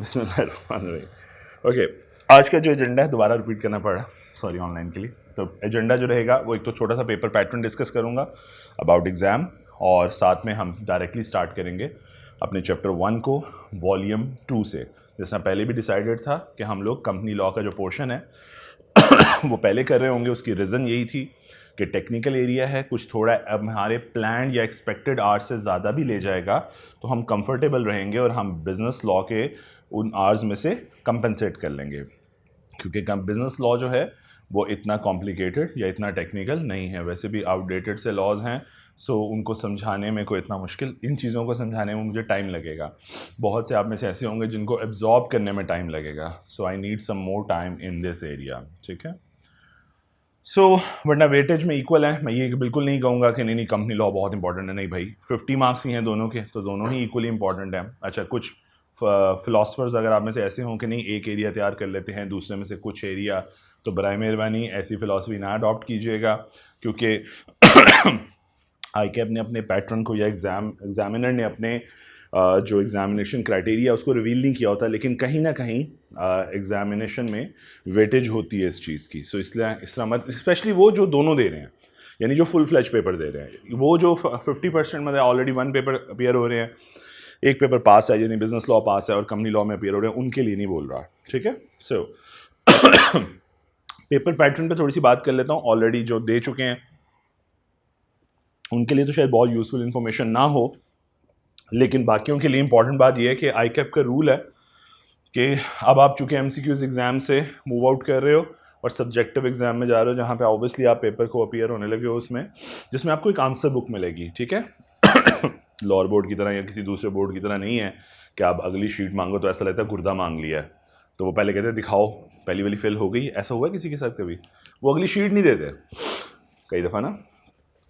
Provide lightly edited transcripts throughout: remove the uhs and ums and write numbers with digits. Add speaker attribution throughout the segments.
Speaker 1: बिस्मिल्लाहिर्रहमानिर्रहीम। ओके, आज का जो एजेंडा है दोबारा रिपीट करना पड़ा, सॉरी ऑनलाइन के लिए। तो एजेंडा जो रहेगा वो एक तो छोटा सा पेपर पैटर्न डिस्कस करूँगा अबाउट एग्ज़ाम, और साथ में हम डायरेक्टली स्टार्ट करेंगे अपने चैप्टर 1 को वॉल्यूम 2 से। जैसा पहले भी डिसाइडेड था कि हम लोग कंपनी लॉ का जो पोर्शन है वो पहले कर रहे होंगे। उसकी रीज़न यही थी कि टेक्निकल एरिया है, कुछ थोड़ा अब हमारे प्लान या एक्सपेक्टेड आवर्स से ज़्यादा भी ले जाएगा तो हम कंफर्टेबल रहेंगे और हम बिज़नेस लॉ के उन आवर्स में से कंपनसेट कर लेंगे, क्योंकि बिज़नेस लॉ जो है वो इतना कॉम्प्लिकेटेड या इतना टेक्निकल नहीं है। वैसे भी आउटडेटेड से लॉज हैं, सो उनको समझाने में कोई इतना मुश्किल, इन चीज़ों को समझाने में मुझे टाइम लगेगा। बहुत से आप में से ऐसे होंगे जिनको एब्जॉर्ब करने में टाइम लगेगा, so I need some more time in this area, ठीक है। वरना वेटेज में इक्वल है। मैं ये बिल्कुल नहीं कहूँगा कि नहीं कंपनी लॉ बहुत इंपॉर्टेंट है, नहीं भाई, 50 मार्क्स ही हैं दोनों के, तो दोनों ही इक्वली इंपॉर्टेंट हैं। अच्छा, कुछ फिलासफर्स अगर आप में से ऐसे हों कि नहीं एक एरिया तैयार कर लेते हैं दूसरे में से कुछ एरिया, तो बराए मेहरबानी ऐसी फ़िलासफ़ी ना अडॉप्ट कीजिएगा, क्योंकि ICAP ने अपने पैटर्न को या एग्जामिनर ने अपने जो एग्जामिनेशन क्राइटेरिया उसको रिवील नहीं किया होता, लेकिन कहीं ना कहीं एग्जामिनेशन में वेटेज होती है इस चीज़ की। सो इसलिए इस तरह मत, स्पेशली वो जो दोनों दे रहे हैं, यानी जो फुल फ्लैश पेपर दे रहे हैं, वो जो 50% मतलब ऑलरेडी 1 पेपर अपियर हो रहे हैं, एक पेपर पास है यानी बिजनेस लॉ पास है और कंपनी लॉ में अपियर हो रहे हैं, उनके लिए नहीं बोल रहा, ठीक है। सो पेपर पैटर्न पे थोड़ी सी बात कर लेता हूँ। ऑलरेडी जो दे चुके हैं उनके लिए तो शायद बहुत यूजफुल इंफॉर्मेशन ना हो, लेकिन बाकियों के लिए इंपॉर्टेंट बात यह है कि ICAP का रूल है कि अब आप चूंकि MCQs एग्जाम से मूव आउट कर रहे हो और सब्जेक्टिव एग्जाम में जा रहे हो, जहाँ पे ऑब्वियसली आप पेपर को अपियर होने लगे हो उसमें, जिसमें आपको एक आंसर बुक मिलेगी, ठीक है। लोअर बोर्ड की तरह या किसी दूसरे बोर्ड की तरह नहीं है कि आप अगली शीट मांगो तो ऐसा लगता है गुर्दा मांग लिया है, तो वो पहले कहते हैं दिखाओ पहली वाली फेल हो गई। ऐसा हुआ किसी के साथ कभी? वो अगली शीट नहीं देते कई दफ़ा ना,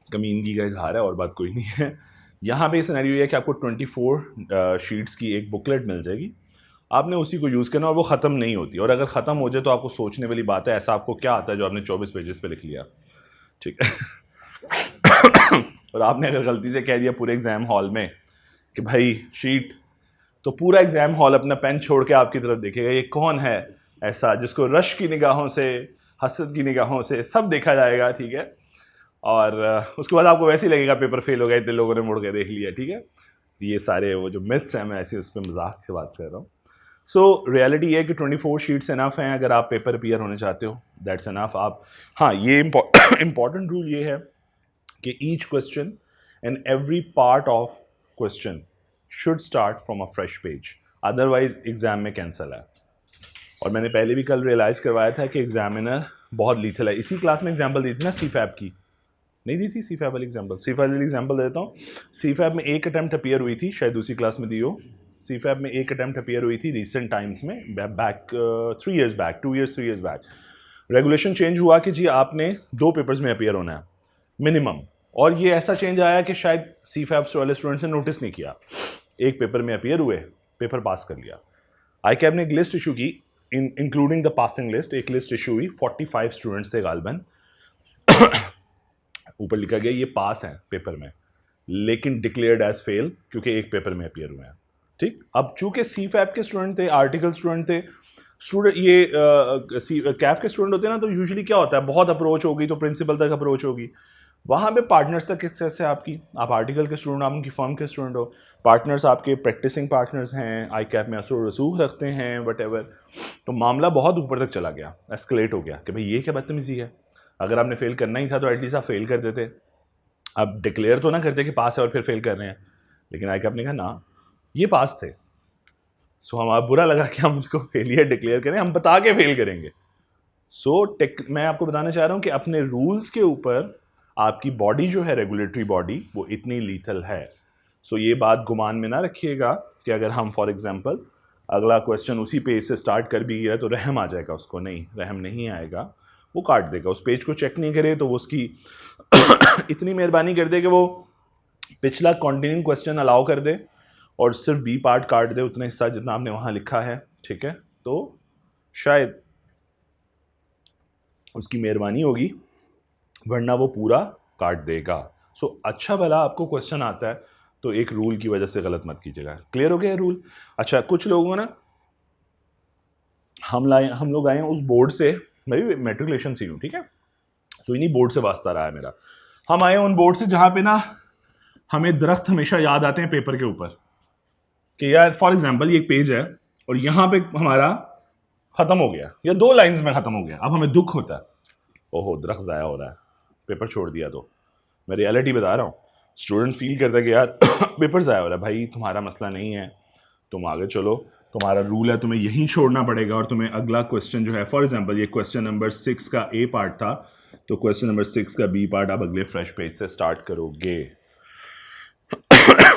Speaker 1: कमीनगी का इजहार है और बात कोई नहीं है। यहाँ पे सिनेरियो ये है कि आपको 24 शीट्स की एक बुकलेट मिल जाएगी, आपने उसी को यूज़ करना और वो ख़त्म नहीं होती, और अगर ख़त्म हो जाए तो आपको सोचने वाली बात है ऐसा आपको क्या आता है जो आपने 24 पेजेस पे लिख लिया, ठीक है। और आपने अगर गलती से कह दिया पूरे एग्ज़ाम हॉल में कि भाई शीट, तो पूरा एग्ज़ाम हॉल अपना पेन छोड़ के आपकी तरफ देखेगा, ये कौन है ऐसा जिसको रश की निगाहों से, हसरत की निगाहों से सब देखा जाएगा, ठीक है। और उसके बाद आपको वैसे ही लगेगा पेपर फेल हो गया, इतने लोगों ने मुड़ के देख लिया, ठीक है। ये सारे वो जो मिथ्स हैं, मैं ऐसे उस पर मजाक से बात कर रहा हूँ। सो रियलिटी ये है कि 24 शीट्स इनफ हैं अगर आप पेपर अपीयर होने चाहते हो, दैट्स इनफ। आप, हाँ, ये इम्पॉर्टेंट रूल ये है कि each question and every part of question should start from a fresh page, otherwise exam में कैंसिल है। और मैंने पहले भी कल रियलाइज़ करवाया था कि एग्जामिनर बहुत लीथल है। इसी क्लास में एग्जाम्पल दी थी ना CFAB की, नहीं दी थी CFAB वाली एग्जाम्पल? CFAB वाली एग्जाम्पल देता हूँ। CFAB में एक अटैम्प्ट अपीयर हुई थी, शायद उसी क्लास में दी हो। CFAB में एक अटैम्प्ट अपीयर हुई थी रिसेंट टाइम्स में, back 3 years back, 2 years 3 years back. Regulation change हुआ कि जी आपने 2 पेपर्स में अपीयर होना है मिनिमम, और ये ऐसा चेंज आया कि शायद CFAB वाले स्टूडेंट्स ने नोटिस नहीं किया, एक पेपर में अपीयर हुए, पेपर पास कर लिया। ICAP ने एक लिस्ट इशू की, इंक्लूडिंग द पासिंग लिस्ट, एक लिस्ट इशू हुई, 45 स्टूडेंट्स थे गालबन। ऊपर लिखा गया ये पास हैं पेपर में, लेकिन डिक्लेयर्ड एज फेल क्योंकि एक पेपर में अपीयर हुए हैं, ठीक। अब चूंकि CFAB के स्टूडेंट थे, आर्टिकल स्टूडेंट थे, स्टूडेंट ये कैफ के स्टूडेंट होते हैं ना, तो यूजुअली क्या होता है, बहुत अप्रोच होगी तो प्रिंसिपल तक अप्रोच होगी, वहाँ पे पार्टनर्स तक एक्सेस है आपकी। आप आर्टिकल के स्टूडेंट, आप उनकी फर्म के स्टूडेंट हो, पार्टनर्स आपके प्रैक्टिसिंग पार्टनर्स हैं, ICAP में असर रसूख रखते हैं, वट एवर। तो मामला बहुत ऊपर तक चला गया, एस्केलेट हो गया कि भाई ये क्या बदतमीजी है, अगर आपने फेल करना ही था तो एटलीस्ट आप फेल कर देते। अब डिक्लेयर तो ना करते कि पास है और फिर फेल कर रहे हैं, लेकिन ICAP ने कहा ना ये पास थे, सो हमारा बुरा लगा कि हम उसको फेलियर डिक्लेयर करें, हम बता के फेल करेंगे। मैं आपको बताना चाह रहा हूँ कि अपने रूल्स के ऊपर आपकी बॉडी जो है, रेगुलेटरी बॉडी, वो इतनी लीथल है। ये बात गुमान में ना रखिएगा कि अगर हम फॉर एग्जांपल अगला क्वेश्चन उसी पेज से स्टार्ट कर भी गया तो रहम आ जाएगा उसको, नहीं, रहम नहीं आएगा, वो काट देगा। उस पेज को चेक नहीं करे तो वो उसकी इतनी मेहरबानी कर दे कि वो पिछला कंटिन्यूइंग क्वेश्चन अलाउ कर दे और सिर्फ B पार्ट काट दे, उतना हिस्सा जितना आपने वहाँ लिखा है, ठीक है। तो शायद उसकी मेहरबानी होगी, वरना वो पूरा काट देगा। अच्छा भला आपको क्वेश्चन आता है तो एक रूल की वजह से गलत मत कीजिएगा। क्लियर हो गया रूल? अच्छा, कुछ लोगों ना हम लोग आए हैं उस बोर्ड से, मैं भी मेट्रिकुलेशन से हूँ, ठीक है, सो इन्हीं बोर्ड से वास्ता रहा है मेरा। हम आए उन बोर्ड से जहाँ पे ना हमें दरख्त हमेशा याद आते हैं पेपर के ऊपर, कि यार फॉर एग्जांपल ये एक पेज है और यहाँ पे हमारा ख़त्म हो गया या 2 लाइंस में ख़त्म हो गया, अब हमें दुख होता है, ओहो दरख्त ज़ाया हो रहा है, पेपर छोड़ दिया। तो मैं रियलिटी बता रहा हूँ, स्टूडेंट फील करता है कि यार पेपर ज़ाया हो रहा है, भाई तुम्हारा मसला नहीं है, तुम आगे चलो, तुम्हारा रूल है, तुम्हें यहीं छोड़ना पड़ेगा और तुम्हें अगला क्वेश्चन जो है, फॉर एग्जांपल ये क्वेश्चन नंबर 6 का ए पार्ट था, तो क्वेश्चन नंबर 6 का बी पार्ट आप अगले फ्रेश पेज से स्टार्ट करोगे।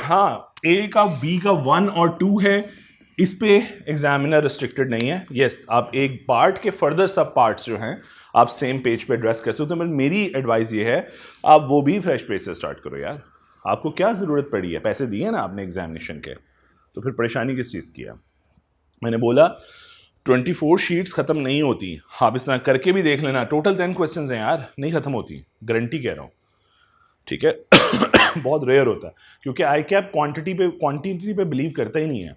Speaker 1: हाँ, ए का बी का 1 और 2 है, इस पे एग्जामिनर रिस्ट्रिक्टेड नहीं है। यस, आप एक पार्ट के फर्दर सब पार्ट्स जो हैं आप सेम पेज पे एड्रेस कर सकते हो, तो मेरी एडवाइस ये है आप वो भी फ्रेश पेज से स्टार्ट करो यार, आपको क्या ज़रूरत पड़ी है, पैसे दिए ना आपने एग्जामिनेशन के, तो फिर परेशानी किस चीज़ की है। मैंने बोला 24 शीट्स ख़त्म नहीं होती, आप इस तरह करके भी देख लेना, टोटल 10 क्वेश्चन हैं यार, नहीं ख़त्म होती, गारंटी कह रहा हूँ, ठीक है। बहुत रेयर होता है क्योंकि आई कैप क्वांटिटी पे बिलीव करता ही नहीं है।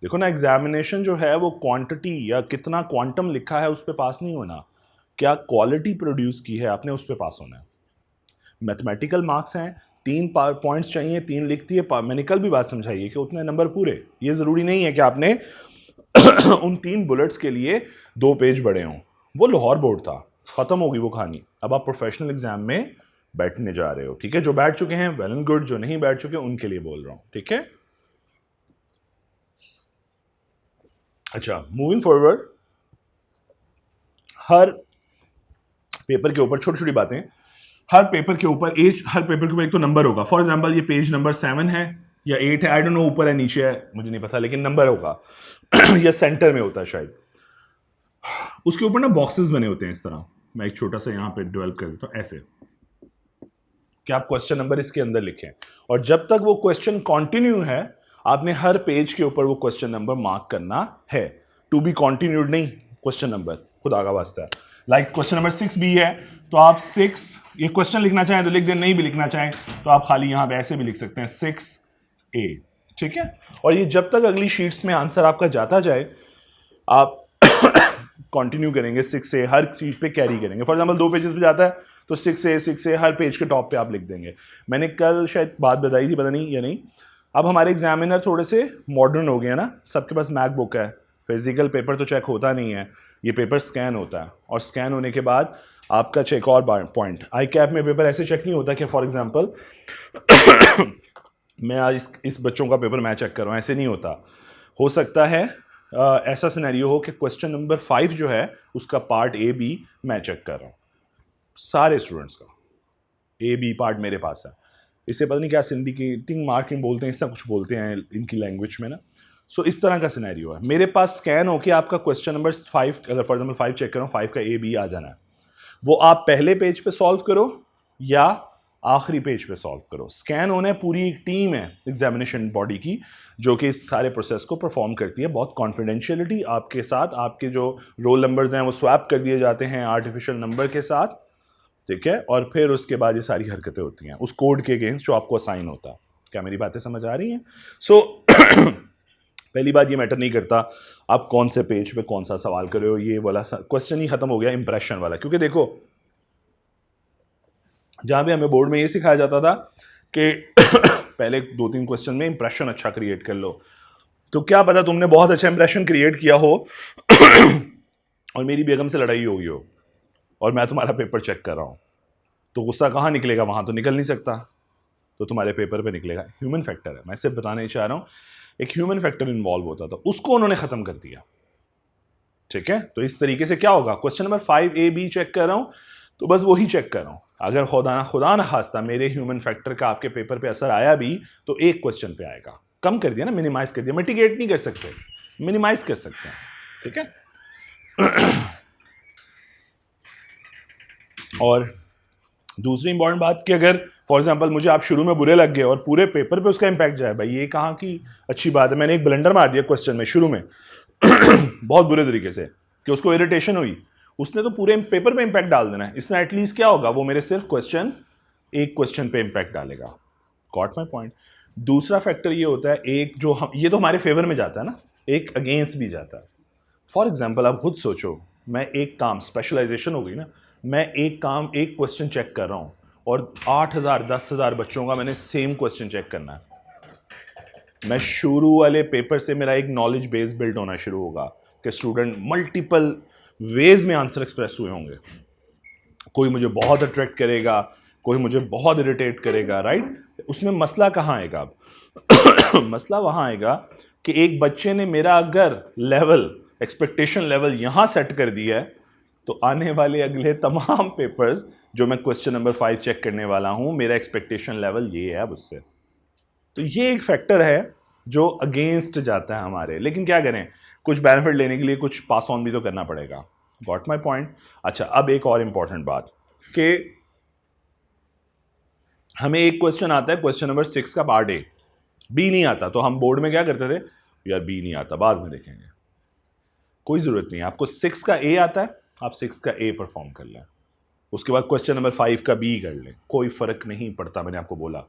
Speaker 1: देखो ना, एग्जामिनेशन जो है वो क्वांटिटी या कितना क्वांटम लिखा है उस पर पास नहीं होना, क्या क्वालिटी प्रोड्यूस की है आपने उस पर पास होना है। मैथमेटिकल मार्क्स हैं, 3 पॉइंट्स चाहिए, 3 लिख दिए, मैंने कल भी बात समझाई है कि उतने नंबर पूरे, ये ज़रूरी नहीं है कि आपने उन 3 बुलेट्स के लिए 2 पेज बड़े हों। वो लाहौर बोर्ड था, ख़त्म होगी वो कहानी, अब आप प्रोफेशनल एग्जाम में बैठने जा रहे हो, ठीक है। जो बैठ चुके हैं वेल एंड गुड, जो नहीं बैठ चुके उनके लिए बोल रहा हूं, ठीक है। अच्छा, मूविंग फॉरवर्ड, हर पेपर के ऊपर छोटी छोटी बातें, हर पेपर के ऊपर एक तो नंबर होगा। फॉर एग्जांपल ये पेज नंबर 7 है या 8 है, आई डोंट नो ऊपर है नीचे है मुझे नहीं पता, लेकिन नंबर होगा या सेंटर में होता है शायद। उसके ऊपर ना बॉक्सेस बने होते हैं इस तरह, मैं एक छोटा सा यहाँ पे डेवलप कर देता हूँ ऐसे, कि आप क्वेश्चन नंबर इसके अंदर लिखें, और जब तक वो क्वेश्चन कंटिन्यू है आपने हर पेज के ऊपर वो क्वेश्चन नंबर मार्क करना है, टू बी कंटिन्यूड नहीं, क्वेश्चन नंबर खुदा का वास्ता है। लाइक क्वेश्चन नंबर 6 भी है तो आप 6 ये क्वेश्चन लिखना चाहें तो लिख दें, नहीं भी लिखना चाहें तो आप खाली यहां पे ऐसे भी लिख सकते हैं 6A, ठीक है। और ये जब तक अगली शीट्स में आंसर आपका जाता जाए आप कंटिन्यू करेंगे, 6A हर शीट पे कैरी करेंगे। फॉर एग्जांपल 2 पेजेस पे जाता है तो 6A हर पेज के टॉप पे आप लिख देंगे। मैंने कल शायद बात बताई थी, पता नहीं या नहीं, अब हमारे एग्जामिनर थोड़े से मॉडर्न हो गए हैं ना, सबके पास मैकबुक है, फिजिकल पेपर तो चेक होता नहीं है, ये पेपर स्कैन होता है, और स्कैन होने के बाद आपका चेक और पॉइंट, आई कैप में पेपर ऐसे चेक नहीं होता कि फॉर एग्जांपल मैं आज इस बच्चों का पेपर मैं चेक कर रहा हूँ, ऐसे नहीं होता। हो सकता है ऐसा सिनेरियो हो कि क्वेश्चन नंबर 5 जो है उसका पार्ट A B मैं चेक कर रहा हूँ, सारे स्टूडेंट्स का A B पार्ट मेरे पास है, इसे पता नहीं क्या सिंडिकेटिंग मार्किंग बोलते हैं, इसका कुछ बोलते हैं इनकी लैंग्वेज में ना। सो इस तरह का सिनेरियो है, मेरे पास स्कैन हो कि आपका क्वेश्चन नंबर 5, अगर फॉर एग्जांपल 5 चेक करो, 5 का A B आ जाना है, वो आप पहले पेज पे सॉल्व करो या आखिरी पेज पे सॉल्व करो। स्कैन होना है, पूरी एक टीम है एग्जामिनेशन बॉडी की जो कि इस सारे प्रोसेस को परफॉर्म करती है, बहुत कॉन्फिडेंशियलिटी आपके साथ, आपके जो रोल नंबर्स हैं वो स्वैप कर दिए जाते हैं आर्टिफिशियल नंबर के साथ, ठीक है, और फिर उसके बाद ये सारी हरकतें होती हैं उस कोड के अगेंस्ट जो आपको असाइन होता है। क्या मेरी बातें समझ आ रही हैं? सो पहली बात, ये मैटर नहीं करता आप कौन से पेज पे कौन सा सवाल कर रहे हो, ये वाला क्वेश्चन ही खत्म हो गया इंप्रेशन वाला। क्योंकि देखो, जहां पे हमें बोर्ड में ये सिखाया जाता था कि पहले 2-3 क्वेश्चन में इंप्रेशन अच्छा क्रिएट कर लो, तो क्या पता तुमने बहुत अच्छा इंप्रेशन क्रिएट किया हो और मेरी बेगम से लड़ाई हो गई हो और मैं तुम्हारा पेपर चेक कर रहा हूं, तो गुस्सा कहां निकलेगा? वहां तो निकल नहीं सकता, तो तुम्हारे पेपर पे निकलेगा। ह्यूमन फैक्टर है, मैं सिर्फ बताना ही चाह रहा हूं, एक ह्यूमन फैक्टर इन्वॉल्व होता था, उसको उन्होंने खत्म कर दिया, ठीक है। तो इस तरीके से क्या होगा, question number 5A B check कर रहा हूं तो बस वही चेक कर रहा हूं, अगर खुदा ना खास्ता मेरे ह्यूमन फैक्टर का आपके पेपर पे असर आया भी तो एक क्वेश्चन पे आएगा। कम कर दिया ना, मिनिमाइज कर दिया, मिटिगेट नहीं कर सकते, मिनिमाइज कर सकते हैं, ठीक है। और दूसरी इंपॉर्टेंट बात कि अगर फॉर एग्जांपल मुझे आप शुरू में बुरे लग गए और पूरे पेपर पे उसका इंपैक्ट जाए, भाई ये कहाँ की अच्छी बात है। मैंने एक ब्लंडर मार दिया क्वेश्चन में शुरू में बहुत बुरे तरीके से, कि उसको इरिटेशन हुई, उसने तो पूरे पेपर पे इंपैक्ट डाल देना है, इसमें एटलीस्ट क्या होगा, वो मेरे सिर्फ एक क्वेश्चन पे इंपैक्ट डालेगा। Got my point. दूसरा फैक्टर ये होता है, एक जो हम, ये तो हमारे फेवर में जाता है ना, एक अगेंस्ट भी जाता है। फॉर एग्जाम्पल आप खुद सोचो, मैं एक काम, स्पेशलाइजेशन हो गई ना, मैं एक काम, एक क्वेश्चन चेक कर रहा हूँ और 8,000 10,000 बच्चों का मैंने सेम क्वेश्चन चेक करना है। मैं शुरू वाले पेपर से मेरा एक नॉलेज बेस बिल्ड होना शुरू होगा कि स्टूडेंट मल्टीपल वेज में आंसर एक्सप्रेस हुए होंगे। कोई मुझे बहुत अट्रैक्ट करेगा, कोई मुझे बहुत इरिटेट करेगा, राइट? उसमें मसला कहाँ आएगा अब? मसला वहाँ आएगा कि एक बच्चे ने मेरा अगर लेवल, एक्सपेक्टेशन लेवल यहाँ सेट कर दिया है, तो आने वाले अगले तमाम पेपर्स जो मैं क्वेश्चन नंबर 5 चेक करने वाला हूँ, मेरा एक्सपेक्टेशन लेवल ये है अब उससे। तो ये एक फैक्टर है जो अगेंस्ट जाता है हमारे, लेकिन क्या करें, कुछ बेनिफिट लेने के लिए कुछ पास ऑन भी तो करना पड़ेगा। Got my point? अच्छा, अब एक और इंपॉर्टेंट बात कि हमें एक क्वेश्चन आता है, क्वेश्चन नंबर 6 का पार्ट ए, बी नहीं आता, तो हम बोर्ड में क्या करते थे, यार बी नहीं आता, बाद में देखेंगे। कोई जरूरत नहीं है, आपको 6 का ए आता है, आप 6 का ए परफॉर्म कर लें, उसके बाद क्वेश्चन नंबर 5 का बी कर लें, कोई फर्क नहीं पड़ता, मैंने आपको बोला।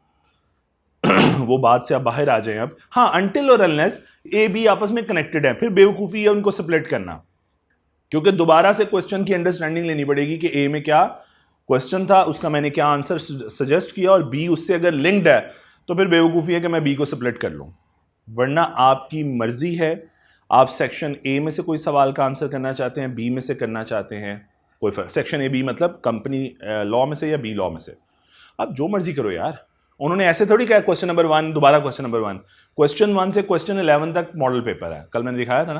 Speaker 1: वो बात से आप बाहर आ जाएं अब। हाँ, अनटिल और अनलेस ए बी आपस में कनेक्टेड है, फिर बेवकूफ़ी है उनको सेपरेट करना, क्योंकि दोबारा से क्वेश्चन की अंडरस्टैंडिंग लेनी पड़ेगी कि ए में क्या क्वेश्चन था, उसका मैंने क्या आंसर सजेस्ट किया, और बी उससे अगर लिंक्ड है तो फिर बेवकूफ़ी है कि मैं बी को सेपरेट कर लूँ। वरना आपकी मर्जी है, आप सेक्शन ए में से कोई सवाल का आंसर करना चाहते हैं, बी में से करना चाहते हैं, कोई फर्क, सेक्शन ए बी मतलब कंपनी लॉ में से या बी लॉ में से, आप जो मर्जी करो यार। उन्होंने ऐसे थोड़ी कहा क्वेश्चन नंबर 1 दोबारा क्वेश्चन नंबर 1, क्वेश्चन 1 से क्वेश्चन 11 तक मॉडल पेपर है, कल मैंने दिखाया था ना,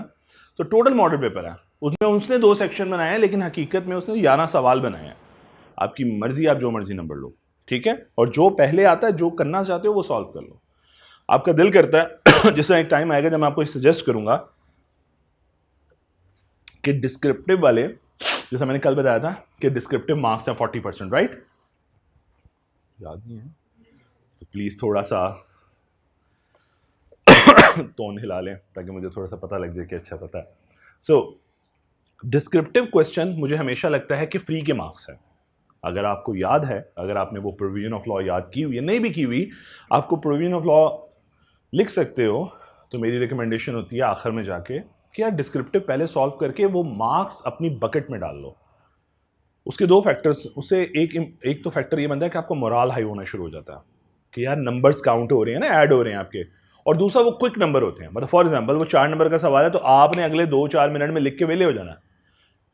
Speaker 1: तो टोटल मॉडल पेपर है, उसमें उसने 2 सेक्शन बनाए हैं, लेकिन हकीकत में उसने 11 सवाल बनाए हैं। आपकी मर्जी, आप जो मर्जी नंबर लो, ठीक है, और जो पहले आता है, जो करना चाहते हो वो सॉल्व कर लो। आपका दिल करता है जैसे एक टाइम आएगा जब मैं आपको सजेस्ट करूंगा कि डिस्क्रिप्टिव वाले, जैसा मैंने कल बताया था कि डिस्क्रिप्टिव मार्क्स हैं 40%, राइट? याद नहीं है तो प्लीज थोड़ा सा टोन हिला लें ताकि मुझे थोड़ा सा पता लग जाए कि अच्छा पता है। सो डिस्क्रिप्टिव क्वेश्चन मुझे हमेशा लगता है कि फ्री के मार्क्स है। अगर आपको याद है, अगर आपने वो प्रोविजन ऑफ लॉ याद की हुई है, नहीं भी की हुई, आपको प्रोविजन ऑफ लॉ लिख सकते हो, तो मेरी रिकमेंडेशन होती है आखिर में जाके कि यार डिस्क्रिप्टिव पहले सॉल्व करके वो मार्क्स अपनी बकेट में डाल लो। उसके 2 फैक्टर्स, उससे एक तो फैक्टर ये बनता है कि आपको मोराल हाई होना शुरू हो जाता है कि यार नंबर्स काउंट हो रहे हैं ना, ऐड हो रहे हैं आपके, और दूसरा वो क्विक नंबर होते हैं। मतलब फॉर एग्जांपल वो 4 नंबर का सवाल है, तो आपने अगले 2-4 मिनट में लिख के वेले हो जाना है।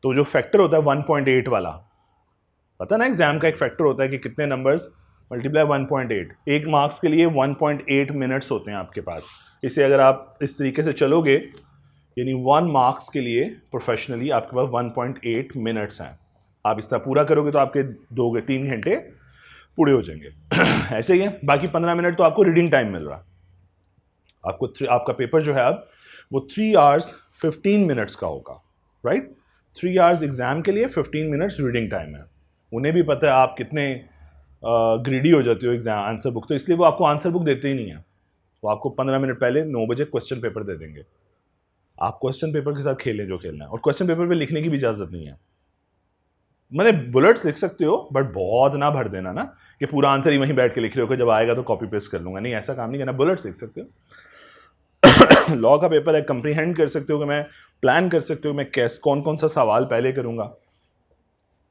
Speaker 1: तो जो फैक्टर होता है 1.8 वाला, पता ना एग्जाम का एक फैक्टर होता है कि कितने नंबर्स मल्टीप्लाई 1.8, एक मार्क्स के लिए 1.8 मिनट्स होते हैं आपके पास। इसे अगर आप इस तरीके से चलोगे, यानी 1 मार्क्स के लिए प्रोफेशनली आपके पास 1.8 मिनट्स हैं। आप इस तरह पूरा करोगे तो आपके 2-3 घंटे पूरे हो जाएंगे। ऐसे ही है, बाकी 15 मिनट तो आपको रीडिंग टाइम मिल रहा है। आपका पेपर जो है अब वो 3 आवर्स 15 मिनट्स का होगा, राइट? 3 आवर्स एग्जाम के लिए 15 मिनट्स रीडिंग टाइम है। उन्हें भी पता है आप कितने ग्रीडी हो जाते हो एग्जाम आंसर बुक, तो इसलिए वो आपको आंसर बुक देते ही नहीं है। वो आपको 15 मिनट पहले 9 बजे क्वेश्चन पेपर दे देंगे। आप क्वेश्चन पेपर के साथ खेलें जो खेलना है, और क्वेश्चन पेपर पे लिखने की भी इजाजत नहीं है। मतलब बुलेट्स लिख सकते हो, बट बहुत ना भर देना ना कि पूरा आंसर ही वहीं बैठ के लिख रहे हो कि जब आएगा तो कॉपी पेस्ट कर लूंगा। नहीं, ऐसा काम नहीं करना। बुलेट्स लिख सकते हो। लॉ का पेपर है, कंप्रीहेंड कर सकते हो कि मैं प्लान कर सकते हो मैं कौन कौन सा सवाल पहले करूंगा।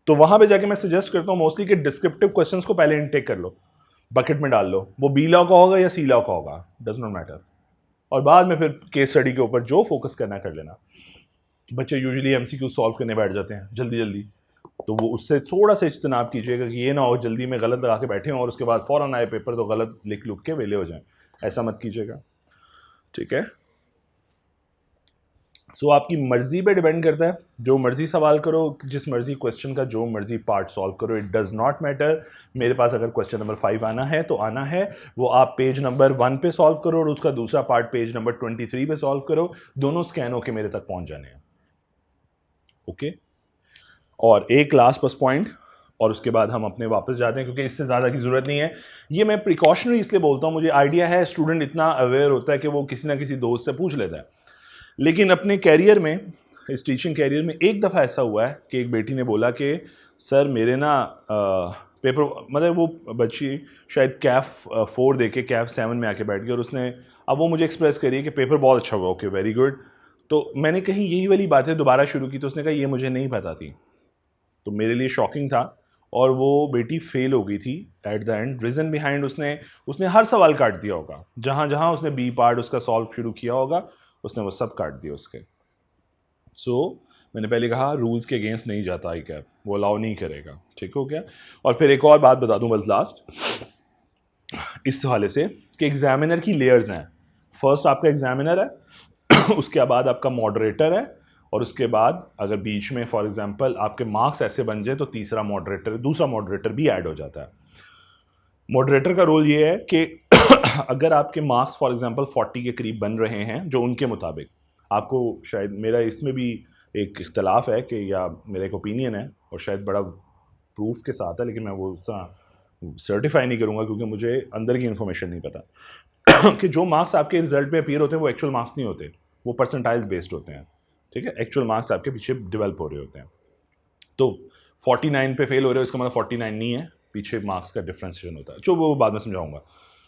Speaker 1: तो वहां पे जाके मैं सजेस्ट करता हूं मोस्टली कि डिस्क्रिप्टिव क्वेश्चंस को पहले इनटेक कर लो, बकेट में डाल लो। वो बी लॉ का होगा या सी लॉ का होगा, डज नॉट मैटर, और बाद में फिर केस स्टडी के ऊपर जो फोकस करना कर लेना। बच्चे यूजुअली एमसीक्यू सॉल्व करने बैठ जाते हैं जल्दी जल्दी, तो वो उससे थोड़ा सा इज्तनाब कीजिएगा कि ये ना हो जल्दी में गलत लगा के बैठे हों और उसके बाद फ़ौरन आए पेपर तो गलत लिख लुक के वेले हो जाएं। ऐसा मत कीजिएगा, ठीक है? सो आपकी मर्जी पे डिपेंड करता है, जो मर्जी सवाल करो, जिस मर्जी क्वेश्चन का जो मर्जी पार्ट सॉल्व करो, इट डज़ नॉट मैटर। मेरे पास अगर क्वेश्चन नंबर 5 आना है तो आना है, वो आप पेज नंबर 1 पे सॉल्व करो और उसका दूसरा पार्ट पेज नंबर 23 पे सॉल्व करो, दोनों स्कैन होके मेरे तक पहुंच जाने हैं, ओके? और एक लास्ट बस पॉइंट, और उसके बाद हम अपने वापस जाते हैं क्योंकि इससे ज़्यादा की ज़रूरत नहीं है। ये मैं प्रिकॉशनरी इसलिए बोलता हूँ, मुझे आइडिया है स्टूडेंट इतना अवेयर होता है कि वो किसी ना किसी दोस्त से पूछ लेता है, लेकिन अपने कैरियर में, इस टीचिंग कैरियर में एक दफ़ा ऐसा हुआ है कि एक बेटी ने बोला कि सर मेरे ना पेपर, मतलब वो बच्ची शायद कैफ 4 दे के कैफ 7 में आके बैठ गई, और उसने, अब वो मुझे एक्सप्रेस करिए कि पेपर बहुत अच्छा हुआ, ओके वेरी गुड, तो मैंने कहीं यही वाली बातें दोबारा शुरू की तो उसने कहा ये मुझे नहीं पता थी, तो मेरे लिए शॉकिंग था। और वो बेटी फेल हो गई थी at the end. Reason behind उसने उसने हर सवाल काट दिया होगा, जहाँ जहाँ उसने बी पार्ट उसका सॉल्व शुरू किया होगा उसने वो सब काट दिया उसके। सो मैंने पहले कहा रूल्स के अगेंस्ट नहीं जाता आई कैप, वो अलाउ नहीं करेगा, ठीक हो गया। और फिर एक और बात बता दूं बस लास्ट इस हवाले से कि एग्जामिनर की लेयर्स हैं। फर्स्ट आपका एग्जामिनर है उसके बाद आपका मॉडरेटर है, और उसके बाद अगर बीच में फॉर एग्जांपल आपके मार्क्स ऐसे बन जाए तो तीसरा मॉडरेटर, दूसरा मॉडरेटर भी ऐड हो जाता है। मॉडरेटर का रोल ये है कि अगर आपके मार्क्स फॉर एग्जांपल 40 के करीब बन रहे हैं जो उनके मुताबिक, आपको शायद मेरा इसमें भी एक इख्तलाफ है कि या मेरा एक ओपिनियन है और शायद बड़ा प्रूफ के साथ है, लेकिन मैं वो सर्टिफाई नहीं करूँगा क्योंकि मुझे अंदर की इन्फॉर्मेशन नहीं पता कि जो मार्क्स आपके रिजल्ट में अपीयर होते हैं वो एक्चुअल मार्क्स नहीं होते, वो परसेंटाइल बेस्ड होते हैं, ठीक है। एक्चुअल मार्क्स आपके पीछे डेवलप हो रहे होते हैं। तो 49 पे फेल हो रहे हो इसका मतलब 49 नहीं है, पीछे मार्क्स का डिफ्रेंशिएशन होता है, जो वो बाद में समझाऊंगा।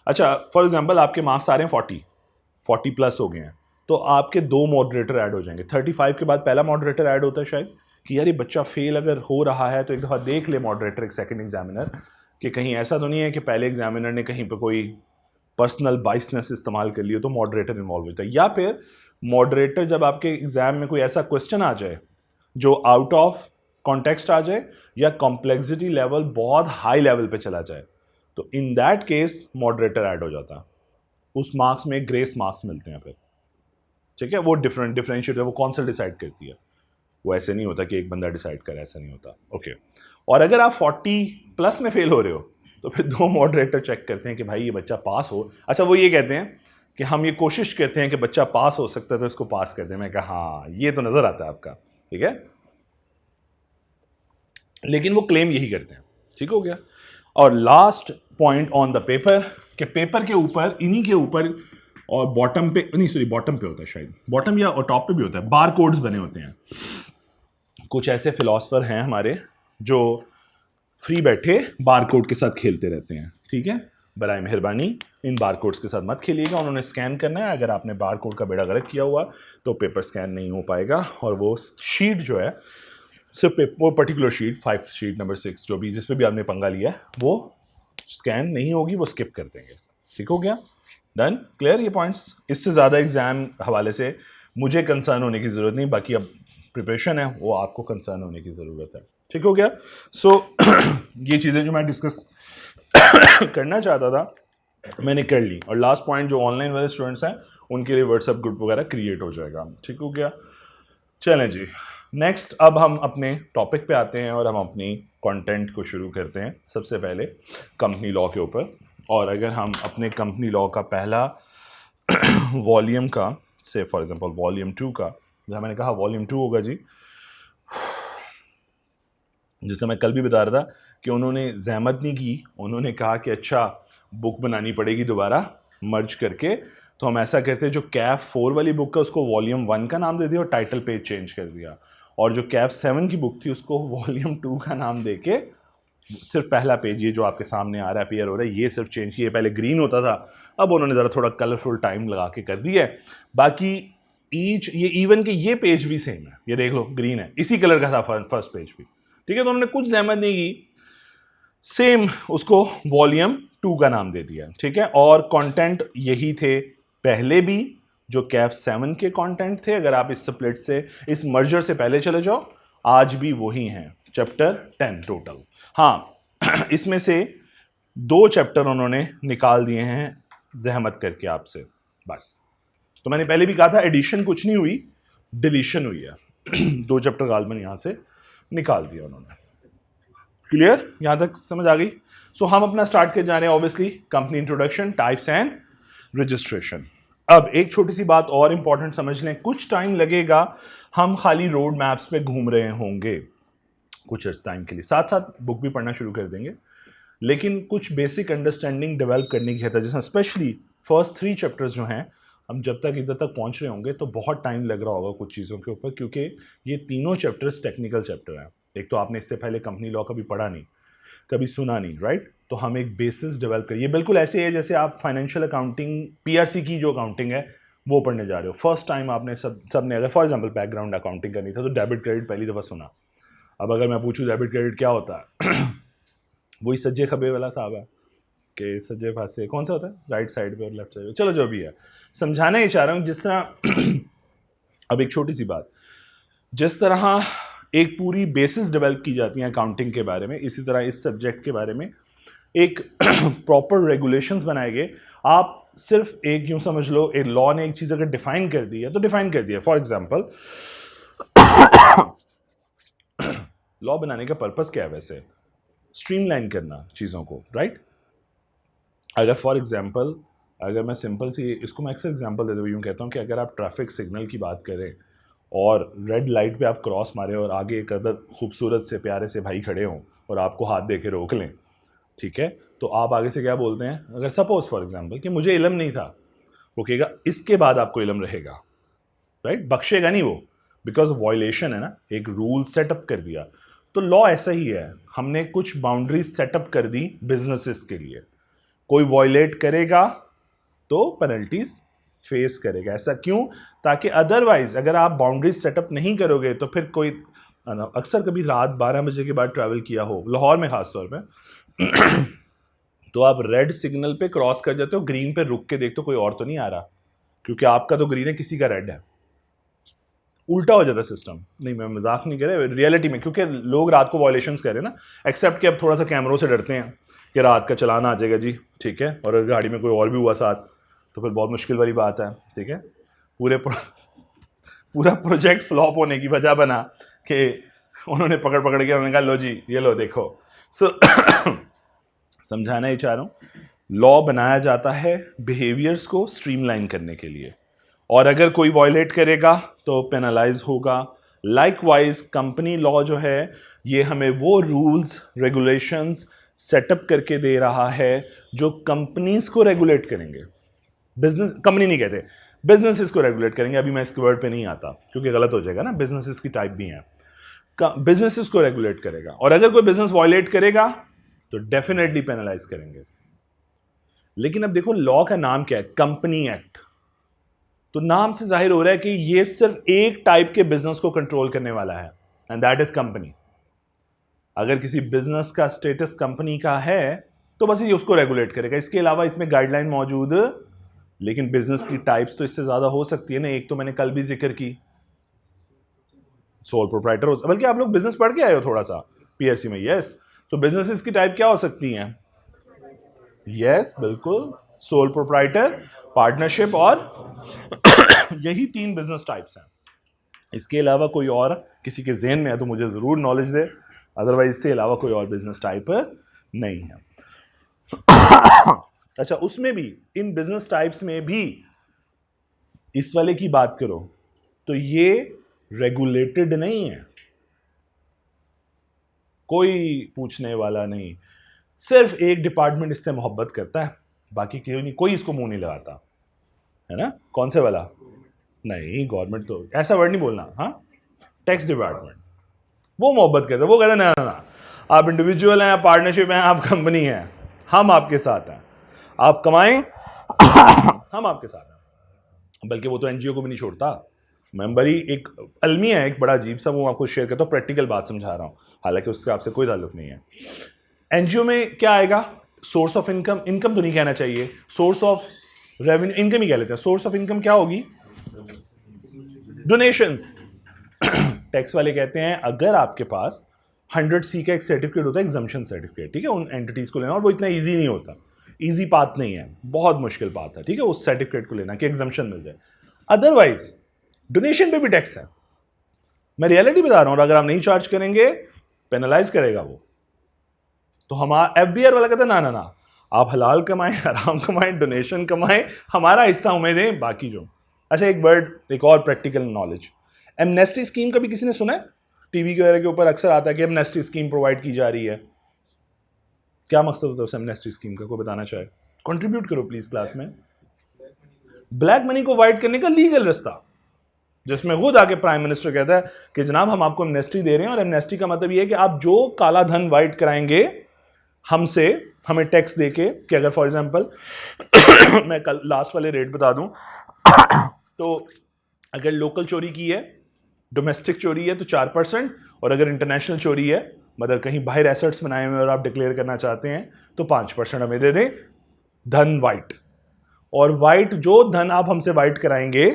Speaker 1: अच्छा फॉर एग्जांपल आपके मार्क्स आ रहे हैं 40 प्लस हो गए हैं, तो आपके दो मॉडरेटर ऐड हो जाएंगे। 35 के बाद पहला मॉडरेटर ऐड होता है शायद कि यार ये बच्चा फेल अगर हो रहा है तो एक दफ़ा देख ले मॉडरेटर, एक सेकंड एग्जामिनर, कि कहीं ऐसा तो नहीं है कि पहले एग्जामिनर ने कहीं पर कोई पर्सनल बाइसनेस इस्तेमाल कर लिया तो मॉडरेटर इन्वॉल्व होता है। या फिर मॉडरेटर जब आपके एग्जाम में कोई ऐसा क्वेश्चन आ जाए जो आउट ऑफ कॉन्टेक्स्ट आ जाए या कॉम्प्लेक्सिटी लेवल बहुत हाई लेवल पे चला जाए, तो in that case moderator add हो जाता है। उस मार्क्स में ग्रेस मार्क्स मिलते हैं फिर, ठीक है। वो डिफरेंशिएट है, वो कौन सा डिसाइड करती है, वो ऐसे नहीं होता कि एक बंदा डिसाइड करे, ऐसा नहीं होता, ओके। और अगर आप 40 प्लस में फेल हो रहे हो तो फिर दो मॉडरेटर चेक करते हैं कि भाई ये बच्चा पास हो। अच्छा वो ये कहते हैं कि हम ये कोशिश करते हैं कि बच्चा पास हो सकता है तो इसको पास कर दें। मैं कहा हाँ ये तो नजर आता है आपका, ठीक है, लेकिन वो क्लेम यही करते हैं, ठीक हो गया। और last point on the paper कि पेपर के ऊपर, इन्हीं के ऊपर और बॉटम पे नहीं, सॉरी बॉटम पे होता है शायद, बॉटम या और टॉप पे भी होता है, बार कोड्स बने होते हैं। कुछ ऐसे फिलोसफर हैं हमारे जो फ्री बैठे बार कोड के साथ खेलते रहते हैं, ठीक है। बराए मेहरबानी इन बार कोड्स के साथ मत खेलिएगा, उन्होंने स्कैन करना है, अगर आपने बार कोड का बेड़ा गलत किया हुआ तो पेपर स्कैन नहीं हो पाएगा। और वो शीट जो है सिर्फ वो पर्टिकुलर शीट 5 शीट नंबर 6 जो भी जिस पे भी आपने पंगा लिया है वो स्कैन नहीं होगी, वो स्किप कर देंगे, ठीक हो गया, डन, क्लियर ये पॉइंट्स। इससे ज़्यादा एग्जाम हवाले से मुझे कंसर्न होने की ज़रूरत नहीं, बाकी अब प्रिपरेशन है वो आपको कंसर्न होने की ज़रूरत है, ठीक हो गया। सो ये चीज़ें जो मैं डिस्कस करना चाहता था मैंने कर ली। और लास्ट पॉइंट जो ऑनलाइन वाले स्टूडेंट्स हैं उनके लिए व्हाट्सएप ग्रुप वगैरह क्रिएट हो जाएगा, ठीक हो गया। चलें जी, नेक्स्ट अब हम अपने टॉपिक पे आते हैं और हम अपनी कंटेंट को शुरू करते हैं। सबसे पहले कंपनी लॉ के ऊपर, और अगर हम अपने कंपनी लॉ का पहला वॉल्यूम का से फॉर एग्जांपल वॉल्यूम 2 का, जहाँ मैंने कहा वॉल्यूम 2 होगा जी, जिससे मैं कल भी बता रहा था कि उन्होंने जहमत नहीं की, उन्होंने कहा कि अच्छा बुक बनानी पड़ेगी दोबारा मर्ज करके, तो हम ऐसा करते हैं जो कैफ 4 वाली बुक का उसको वॉल्यूम 1 का नाम दे दिया और टाइटल पेज चेंज कर दिया, और जो कैफ 7 की बुक थी उसको वॉल्यूम 2 का नाम दे के सिर्फ पहला पेज ये जो आपके सामने आ रहा है अपीयर हो रहा है ये सिर्फ चेंज किया। पहले ग्रीन होता था, अब उन्होंने ज़रा थोड़ा कलरफुल टाइम लगा के कर दिया है। बाकी ईच ये इवन के ये पेज भी सेम है, ये देख लो ग्रीन है, इसी कलर का था फर्स्ट पेज भी, ठीक है। तो उन्होंने कुछ जहमत नहीं की, सेम उसको वॉल्यूम 2 का नाम दे दिया, ठीक है। और कंटेंट यही थे पहले भी जो कैफ 7 के कंटेंट थे, अगर आप इस स्प्लिट से इस मर्जर से पहले चले जाओ आज भी वही हैं, चैप्टर 10 टोटल। हाँ इसमें से 2 चैप्टर उन्होंने निकाल दिए हैं जहमत करके आपसे, बस। तो मैंने पहले भी कहा था एडिशन कुछ नहीं हुई, डिलीशन हुई है 2 चैप्टर गालमन यहां से निकाल दिया उन्होंने, क्लियर, यहां तक समझ आ गई। सो हम अपना स्टार्ट कर जा रहे हैं obviously company introduction, types and registration. अब एक छोटी सी बात और इंपॉर्टेंट समझ लें, कुछ टाइम लगेगा, हम खाली रोड मैप्स पे घूम रहे होंगे कुछ टाइम के लिए, साथ साथ बुक भी पढ़ना शुरू कर देंगे, लेकिन कुछ बेसिक अंडरस्टैंडिंग डेवलप करने की है, जैसे स्पेशली फर्स्ट 3 चैप्टर्स जो हैं, हम जब तक इधर तक पहुंच रहे होंगे तो बहुत टाइम लग रहा होगा कुछ चीज़ों के ऊपर, क्योंकि ये तीनों चैप्टर्स टेक्निकल चैप्टर हैं। एक तो आपने इससे पहले कंपनी लॉ कभी पढ़ा नहीं, कभी सुना नहीं, राइट, तो हम एक बेसिस डेवलप करिए, बिल्कुल ऐसे है जैसे आप फाइनेंशियल अकाउंटिंग पीआरसी की जो अकाउंटिंग है वो पढ़ने जा रहे हो। फर्स्ट टाइम आपने सबने अगर फॉर एग्जांपल बैकग्राउंड अकाउंटिंग करनी था तो डेबिट क्रेडिट पहली दफ़ा सुना। अब अगर मैं पूछूं डेबिट क्रेडिट क्या होता है वही सज्जे खबे वाला साहब है कि सज्जे पासे कौन सा होता है, राइट साइड पे और लेफ्ट साइड पे, चलो जो भी है, समझाना ही चाह रहा हूँ जिस तरह अब एक छोटी सी बात, जिस तरह एक पूरी बेसिस डेवलप की जाती है अकाउंटिंग के बारे में, इसी तरह इस सब्जेक्ट के बारे में एक प्रॉपर रेगुलेशंस बनाए गए। आप सिर्फ एक यूं समझ लो, एक लॉ ने एक चीज अगर डिफाइन कर दी है तो डिफाइन कर दिया। फॉर एग्जांपल लॉ बनाने का पर्पस क्या है वैसे? स्ट्रीमलाइन करना चीजों को, राइट? अगर फॉर एग्जांपल अगर मैं सिंपल सी इसको मैं अक्सर एग्जांपल देते हुए यूं कहता हूं कि अगर आप ट्रैफिक सिग्नल की बात करें और रेड लाइट पे आप क्रॉस मारे और आगे एक अदर खूबसूरत से प्यारे से भाई खड़े हों और आपको हाथ दे के रोक लें, ठीक है, तो आप आगे से क्या बोलते हैं? अगर सपोज फॉर एग्जांपल कि मुझे इल्म नहीं था, वो कहेगा इसके बाद आपको इल्म रहेगा, राइट? बख्शेगा नहीं वो, बिकॉज वायलेशन है ना, एक रूल सेटअप कर दिया। तो लॉ ऐसा ही है, हमने कुछ बाउंड्रीज सेटअप कर दी बिजनेसेस के लिए, कोई वायलेट करेगा तो पेनल्टीज फेस करेगा। ऐसा क्यों? ताकि अदरवाइज अगर आप बाउंड्रीज सेटअप नहीं करोगे तो फिर कोई, अक्सर कभी रात 12 बजे के बाद ट्रैवल किया हो लाहौर में खासतौर पे तो आप रेड सिग्नल पे क्रॉस कर जाते हो, ग्रीन पे रुक के देखते हो कोई और तो नहीं आ रहा, क्योंकि आपका तो ग्रीन है किसी का रेड है, उल्टा हो जाता सिस्टम। नहीं मैं मजाक नहीं कर रहा, रियलिटी में, क्योंकि लोग रात को वायलेशंस कर रहे हैं ना, एक्सेप्ट कि अब थोड़ा सा कैमरों से डरते हैं कि रात का चलान आ जाएगा जी, ठीक है, और अगर गाड़ी में कोई और भी हुआ साथ तो फिर बहुत मुश्किल वाली बात है, ठीक है। पूरा प्रोजेक्ट फ्लॉप होने की वजह बना कि उन्होंने पकड़ पकड़ के उन्होंने कहा लो जी ये लो देखो। सो समझाना ही चाह रहा हूँ, लॉ बनाया जाता है बिहेवियर्स को स्ट्रीमलाइन करने के लिए, और अगर कोई वायलेट करेगा तो पेनलाइज होगा। लाइकवाइज कंपनी लॉ जो है ये हमें वो रूल्स रेगुलेशंस सेटअप करके दे रहा है जो कंपनीज को रेगुलेट करेंगे। बिजनेस कंपनी नहीं कहते, बिजनेसेस को रेगुलेट करेंगे। अभी मैं इसके वर्ड पे नहीं आता क्योंकि गलत हो जाएगा ना, बिजनेसेस की टाइप भी हैं, बिजनेसेस को रेगुलेट करेगा, और अगर कोई बिजनेस वायलेट करेगा तो डेफिनेटली पेनलाइज करेंगे। लेकिन अब देखो लॉ का नाम क्या है? Company act. तो नाम से जाहिर हो रहा है कि ये सिर्फ एक टाइप के बिजनेस को कंट्रोल करने वाला है, एंड दैट इज कंपनी। अगर किसी बिजनेस का स्टेटस कंपनी का है तो बस ये उसको रेगुलेट करेगा, इसके अलावा इसमें गाइडलाइन मौजूद, लेकिन बिजनेस की टाइप्स तो इससे ज्यादा हो सकती है ना। एक तो मैंने कल भी जिक्र की, सोल प्रोप्राइटर, बल्कि आप लोग बिजनेस पढ़ के आए हो थोड़ा सा पीएससी में, यस। तो बिजनेसेस की टाइप क्या हो सकती हैं? यस बिल्कुल, सोल प्रोप्राइटर, पार्टनरशिप, और यही 3 बिजनेस टाइप्स हैं। इसके अलावा कोई और किसी के ज़हन में है तो मुझे ज़रूर नॉलेज दे, अदरवाइज इससे अलावा कोई और बिजनेस टाइप नहीं है। अच्छा, उसमें भी इन बिजनेस टाइप्स में भी इस वाले की बात करो तो ये रेगुलेटेड नहीं है, कोई पूछने वाला नहीं, सिर्फ एक डिपार्टमेंट इससे मोहब्बत करता है, बाकी क्यों नहीं, कोई इसको मुंह नहीं लगाता, है ना। कौन से वाला? नहीं, गवर्नमेंट तो ऐसा वर्ड नहीं बोलना, हाँ, टैक्स डिपार्टमेंट, वो मोहब्बत करता है, वो कहता है ना ना, आप इंडिविजुअल हैं, पार्टनरशिप हैं, आप कंपनी हैं, हम आपके साथ हैं, आप कमाएं हम आपके साथ हैं। बल्कि वो तो एनजीओ को भी नहीं छोड़ता, मेंबर ही एक अलमिया है, एक बड़ा अजीब सा, वो आपको शेयर करता हूँ, प्रैक्टिकल बात समझा रहा हूँ, हालांकि उससे आपसे कोई ताल्लुक नहीं है। एनजीओ में क्या आएगा? सोर्स ऑफ इनकम, इनकम तो नहीं कहना चाहिए, सोर्स ऑफ रेवेन्यू, इनकम ही कह लेते हैं। सोर्स ऑफ इनकम क्या होगी? डोनेशंस। टैक्स वाले कहते हैं अगर आपके पास 100C का एक सर्टिफिकेट होता है, एग्जम्पशन सर्टिफिकेट, ठीक है, उन एंटिटीज को लेना, और वो इतना इजी नहीं होता, इजी पाथ नहीं है, बहुत मुश्किल पाथ है, ठीक है, उस सर्टिफिकेट को लेना कि एग्जम्पशन मिल जाए। अदरवाइज डोनेशन पे भी टैक्स है, मैं रियलिटी बता रहा हूं, और अगर आप नहीं चार्ज करेंगे पेनलाइज करेगा वो। तो हमारा एफबीआर वाला कहता है ना ना ना, आप हलाल कमाएं, हराम कमाएं, डोनेशन कमाएं, हमारा हिस्सा हमें दें, बाकी जो। अच्छा, एक वर्ड, एक और प्रैक्टिकल नॉलेज, एमनेस्टी स्कीम कभी किसी ने सुना है? टीवी वगैरह के ऊपर अक्सर आता है कि एमनेस्टी स्कीम प्रोवाइड की जा रही है। क्या मकसद होता है उस एमनेस्टी स्कीम का, कोई बताना चाहे? कंट्रीब्यूट करो प्लीज क्लास में। ब्लैक मनी को अवॉइड करने का लीगल रास्ता, जिसमें खुद आके प्राइम मिनिस्टर कहता है कि जनाब हम आपको एमनेस्टी दे रहे हैं, और एमनेस्टी का मतलब यह है कि आप जो काला धन वाइट कराएंगे हमसे, हमें टैक्स देके, कि अगर फॉर एग्जांपल मैं कल लास्ट वाले रेट बता दूं, तो अगर लोकल चोरी की है, डोमेस्टिक चोरी है तो 4%, और अगर इंटरनेशनल चोरी है मतलब कहीं बाहर एसेट्स बनाए हुए और आप डिक्लेयर करना चाहते हैं तो 5% हमें दे दें धन वाइट। और वाइट जो धन आप हमसे वाइट कराएंगे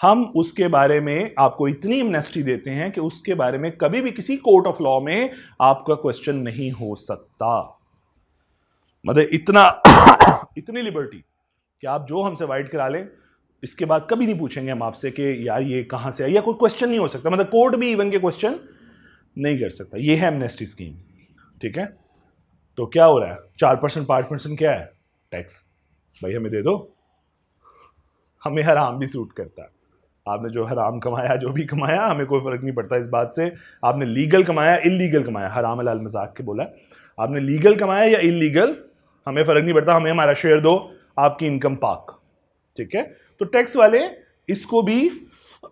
Speaker 1: हम उसके बारे में आपको इतनी एमनेस्टी देते हैं कि उसके बारे में कभी भी किसी कोर्ट ऑफ लॉ में आपका क्वेश्चन नहीं हो सकता। मतलब इतना इतनी लिबर्टी कि आप जो हमसे वाइट करा लें इसके बाद कभी नहीं पूछेंगे हम आपसे कि यार ये कहां से है, या कोई क्वेश्चन नहीं हो सकता, मतलब कोर्ट भी इवन के क्वेश्चन नहीं कर सकता। ये है एमनेस्टी स्कीम, ठीक है। तो क्या हो रहा है, 4% 5% क्या है, टैक्स। भाई हमें दे दो, हमें हराम भी सूट करता है। आपने जो हराम कमाया, जो भी कमाया, हमें कोई फर्क नहीं पड़ता इस बात से। आपने लीगल कमाया, इलीगल कमाया, हराम हलाल मजाक के बोला, आपने लीगल कमाया या इलीगल, हमें फर्क नहीं पड़ता, हमें हमारा शेयर दो, आपकी इनकम पाक, ठीक है। तो टैक्स वाले इसको भी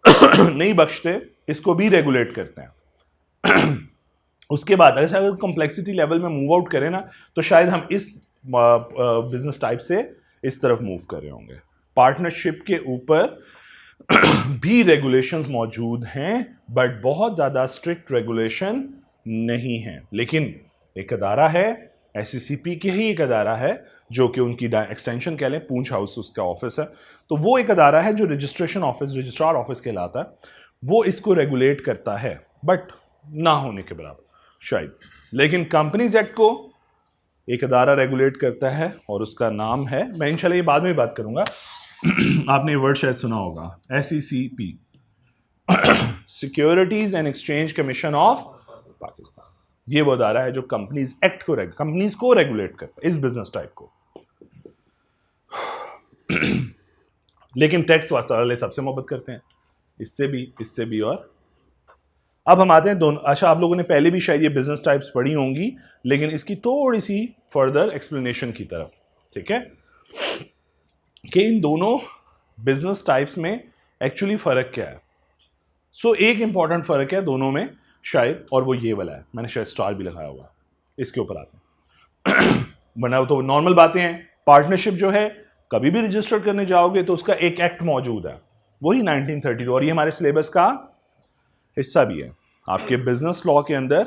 Speaker 1: नहीं बख्शते, इसको भी रेगुलेट करते हैं। उसके बाद अगर कॉम्प्लेक्सिटी लेवल में मूव आउट करें ना तो शायद हम इस बिजनेस टाइप से इस तरफ मूव कर रहे होंगे। पार्टनरशिप के ऊपर भी रेगुलेशंस मौजूद हैं बट बहुत ज़्यादा स्ट्रिक्ट रेगुलेशन नहीं है। लेकिन एक अदारा है, एससीसीपी के ही एक अदारा है जो कि उनकी एक्सटेंशन कह लें, पूंछ हाउस उसका ऑफिस है, तो वो एक अदारा है जो रजिस्ट्रेशन ऑफिस, रजिस्ट्रार ऑफिस कहलाता है, वो इसको रेगुलेट करता है बट ना होने के बराबर शायद। लेकिन कंपनीज एक्ट को एक अदारा रेगुलेट करता है और उसका नाम है, मैं इंशाल्लाह ये बाद में बात करूंगा, आपने ये वर्ड शायद सुना होगा, SECP, securities and exchange commission of Pakistan. ये वो अदारा है जो कंपनीज एक्ट को कंपनीज को रेगुलेट करता है, इस बिजनेस टाइप को। लेकिन टैक्स वाले सबसे मोहब्बत करते हैं, इससे भी और अब हम आते हैं दोनों। अच्छा, आप लोगों ने पहले भी शायद ये बिजनेस टाइप्स पढ़ी होंगी लेकिन इसकी थोड़ी सी फर्दर एक्सप्लेनेशन की तरफ, ठीक है, कि इन दोनों बिजनेस टाइप्स में एक्चुअली फर्क क्या है। सो एक इंपॉर्टेंट फर्क है दोनों में शायद, और वो ये वाला है, मैंने शायद स्टार भी लगाया हुआ, इसके ऊपर आते हैं। वरना तो नॉर्मल बातें हैं। पार्टनरशिप जो है कभी भी रजिस्टर करने जाओगे तो उसका एक एक्ट मौजूद है, वही 1932, और ये हमारे सिलेबस का हिस्सा भी है। आपके बिजनेस लॉ के अंदर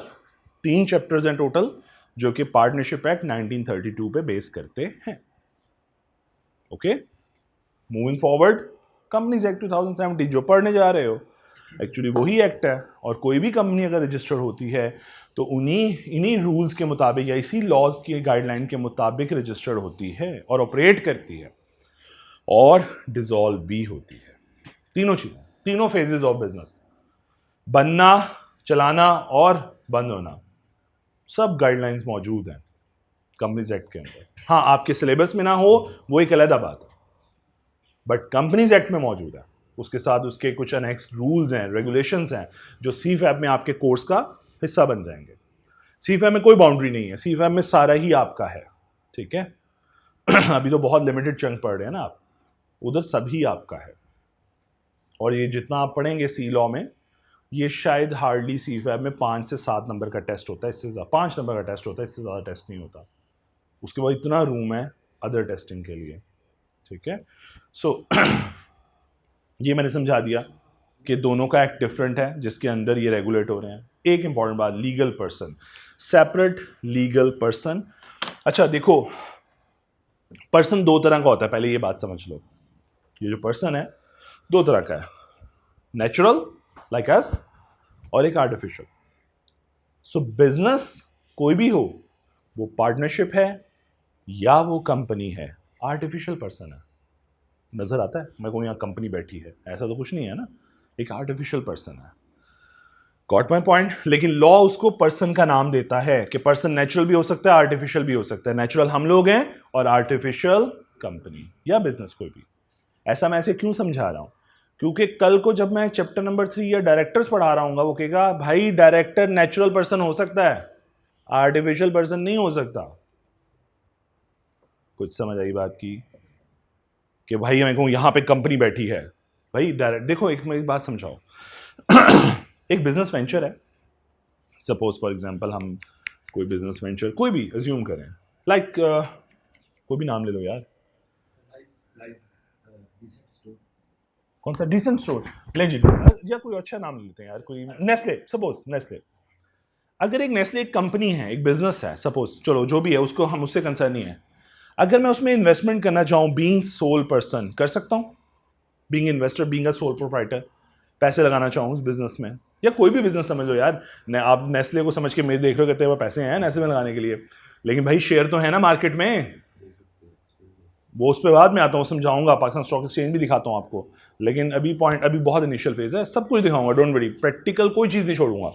Speaker 1: 3 चैप्टर्स हैं टोटल जो कि पार्टनरशिप एक्ट 1932 पे बेस करते हैं। Okay, moving forward, companies act 2017 जो पढ़ने जा रहे हो एक्चुअली वही एक्ट है, और कोई भी कंपनी अगर रजिस्टर होती है तो इन्हीं रूल्स के मुताबिक या इसी लॉज की गाइडलाइन के मुताबिक रजिस्टर्ड होती है और ऑपरेट करती है और डिसॉल्व भी होती है। तीनों चीजें, तीनों फेजेस ऑफ बिजनेस, बनना, चलाना और बंद होना, सब गाइडलाइंस मौजूद हैं कंपनीज एक्ट के अंदर। हाँ, आपके सिलेबस में ना हो वो एक अलग बात है, बट कंपनीज एक्ट में मौजूद है। उसके साथ उसके कुछ अनेक्स रूल्स हैं, रेगुलेशंस हैं जो CFAB में आपके कोर्स का हिस्सा बन जाएंगे। CFAB में कोई बाउंड्री नहीं है, CFAB में सारा ही आपका है, ठीक है। अभी तो बहुत लिमिटेड चंक पढ़ रहे हैं ना आप, उधर सभी आपका है। और ये जितना आप पढ़ेंगे सी लॉ में, ये शायद हार्डली CFAB में 5 से 7 नंबर का टेस्ट होता है, इससे ज़्यादा 5 नंबर का टेस्ट होता है, इससे ज़्यादा टेस्ट नहीं होता। उसके बाद इतना रूम है अदर टेस्टिंग के लिए, ठीक है। सो ये मैंने समझा दिया कि दोनों का एक्ट डिफरेंट है जिसके अंदर ये रेगुलेट हो रहे हैं। एक इंपॉर्टेंट बात, legal person, separate legal person. अच्छा देखो, पर्सन 2 तरह का होता है, पहले ये बात समझ लो। ये जो पर्सन है 2 तरह का है, नेचुरल लाइक अस और एक आर्टिफिशियल। सो बिजनेस कोई भी हो, वो पार्टनरशिप है या वो कंपनी है, आर्टिफिशियल पर्सन है। नजर आता है मैं कहूँ यहाँ कंपनी बैठी है, ऐसा तो कुछ नहीं है ना, एक आर्टिफिशियल पर्सन है। Got my point. लेकिन लॉ उसको पर्सन का नाम देता है कि पर्सन नेचुरल भी हो सकता है, आर्टिफिशियल भी हो सकता है। नेचुरल हम लोग हैं और आर्टिफिशियल कंपनी या बिजनेस कोई भी। ऐसा मैं ऐसे क्यों समझा रहा हूं, क्योंकि कल को जब मैं चैप्टर नंबर 3 या डायरेक्टर्स पढ़ा रहा हूँ वो कहेगा भाई डायरेक्टर नेचुरल पर्सन हो सकता है, आर्टिफिशियल पर्सन नहीं हो सकता। कुछ समझ आई बात की कि भाई मैं कहूँ यहाँ पे कंपनी बैठी है, भाई डायरेक्ट देखो, एक मेरी बात समझाओ। एक बिजनेस वेंचर है, सपोज फॉर एग्जांपल हम कोई बिजनेस वेंचर कोई भी अज्यूम करें, लाइक कोई भी नाम ले लो यार, कौन सा डिसेंट स्टोर ले जी, या कोई अच्छा नाम लेते हैं यार, कोई नेस्ले, सपोज नेस्ले। अगर एक नेस्ले एक कंपनी है, एक बिजनेस है, सपोज, चलो जो भी है उसको हम, उससे कंसर्न नहीं है, अगर मैं उसमें इन्वेस्टमेंट करना चाहूँ बीइंग सोल पर्सन, कर सकता हूँ? Being investor, being a sole proprietor, पैसे लगाना चाहूँ उस बिजनेस में, या कोई भी बिजनेस समझ लो यार, आप नेस्ले को समझ के मेरे देख रहे हो, कहते हैं वो पैसे हैं नेस्ले में लगाने के लिए, लेकिन भाई शेयर तो है ना मार्केट में, वो उस पर बाद में आता हूँ, समझाऊंगा, पाकिस्तान स्टॉक एक्सचेंज भी दिखाता हूँ आपको, लेकिन अभी पॉइंट, अभी बहुत इनिशियल फेज है, सब कुछ दिखाऊंगा, डोंट वरी, प्रैक्टिकल कोई चीज़ नहीं छोड़ूंगा,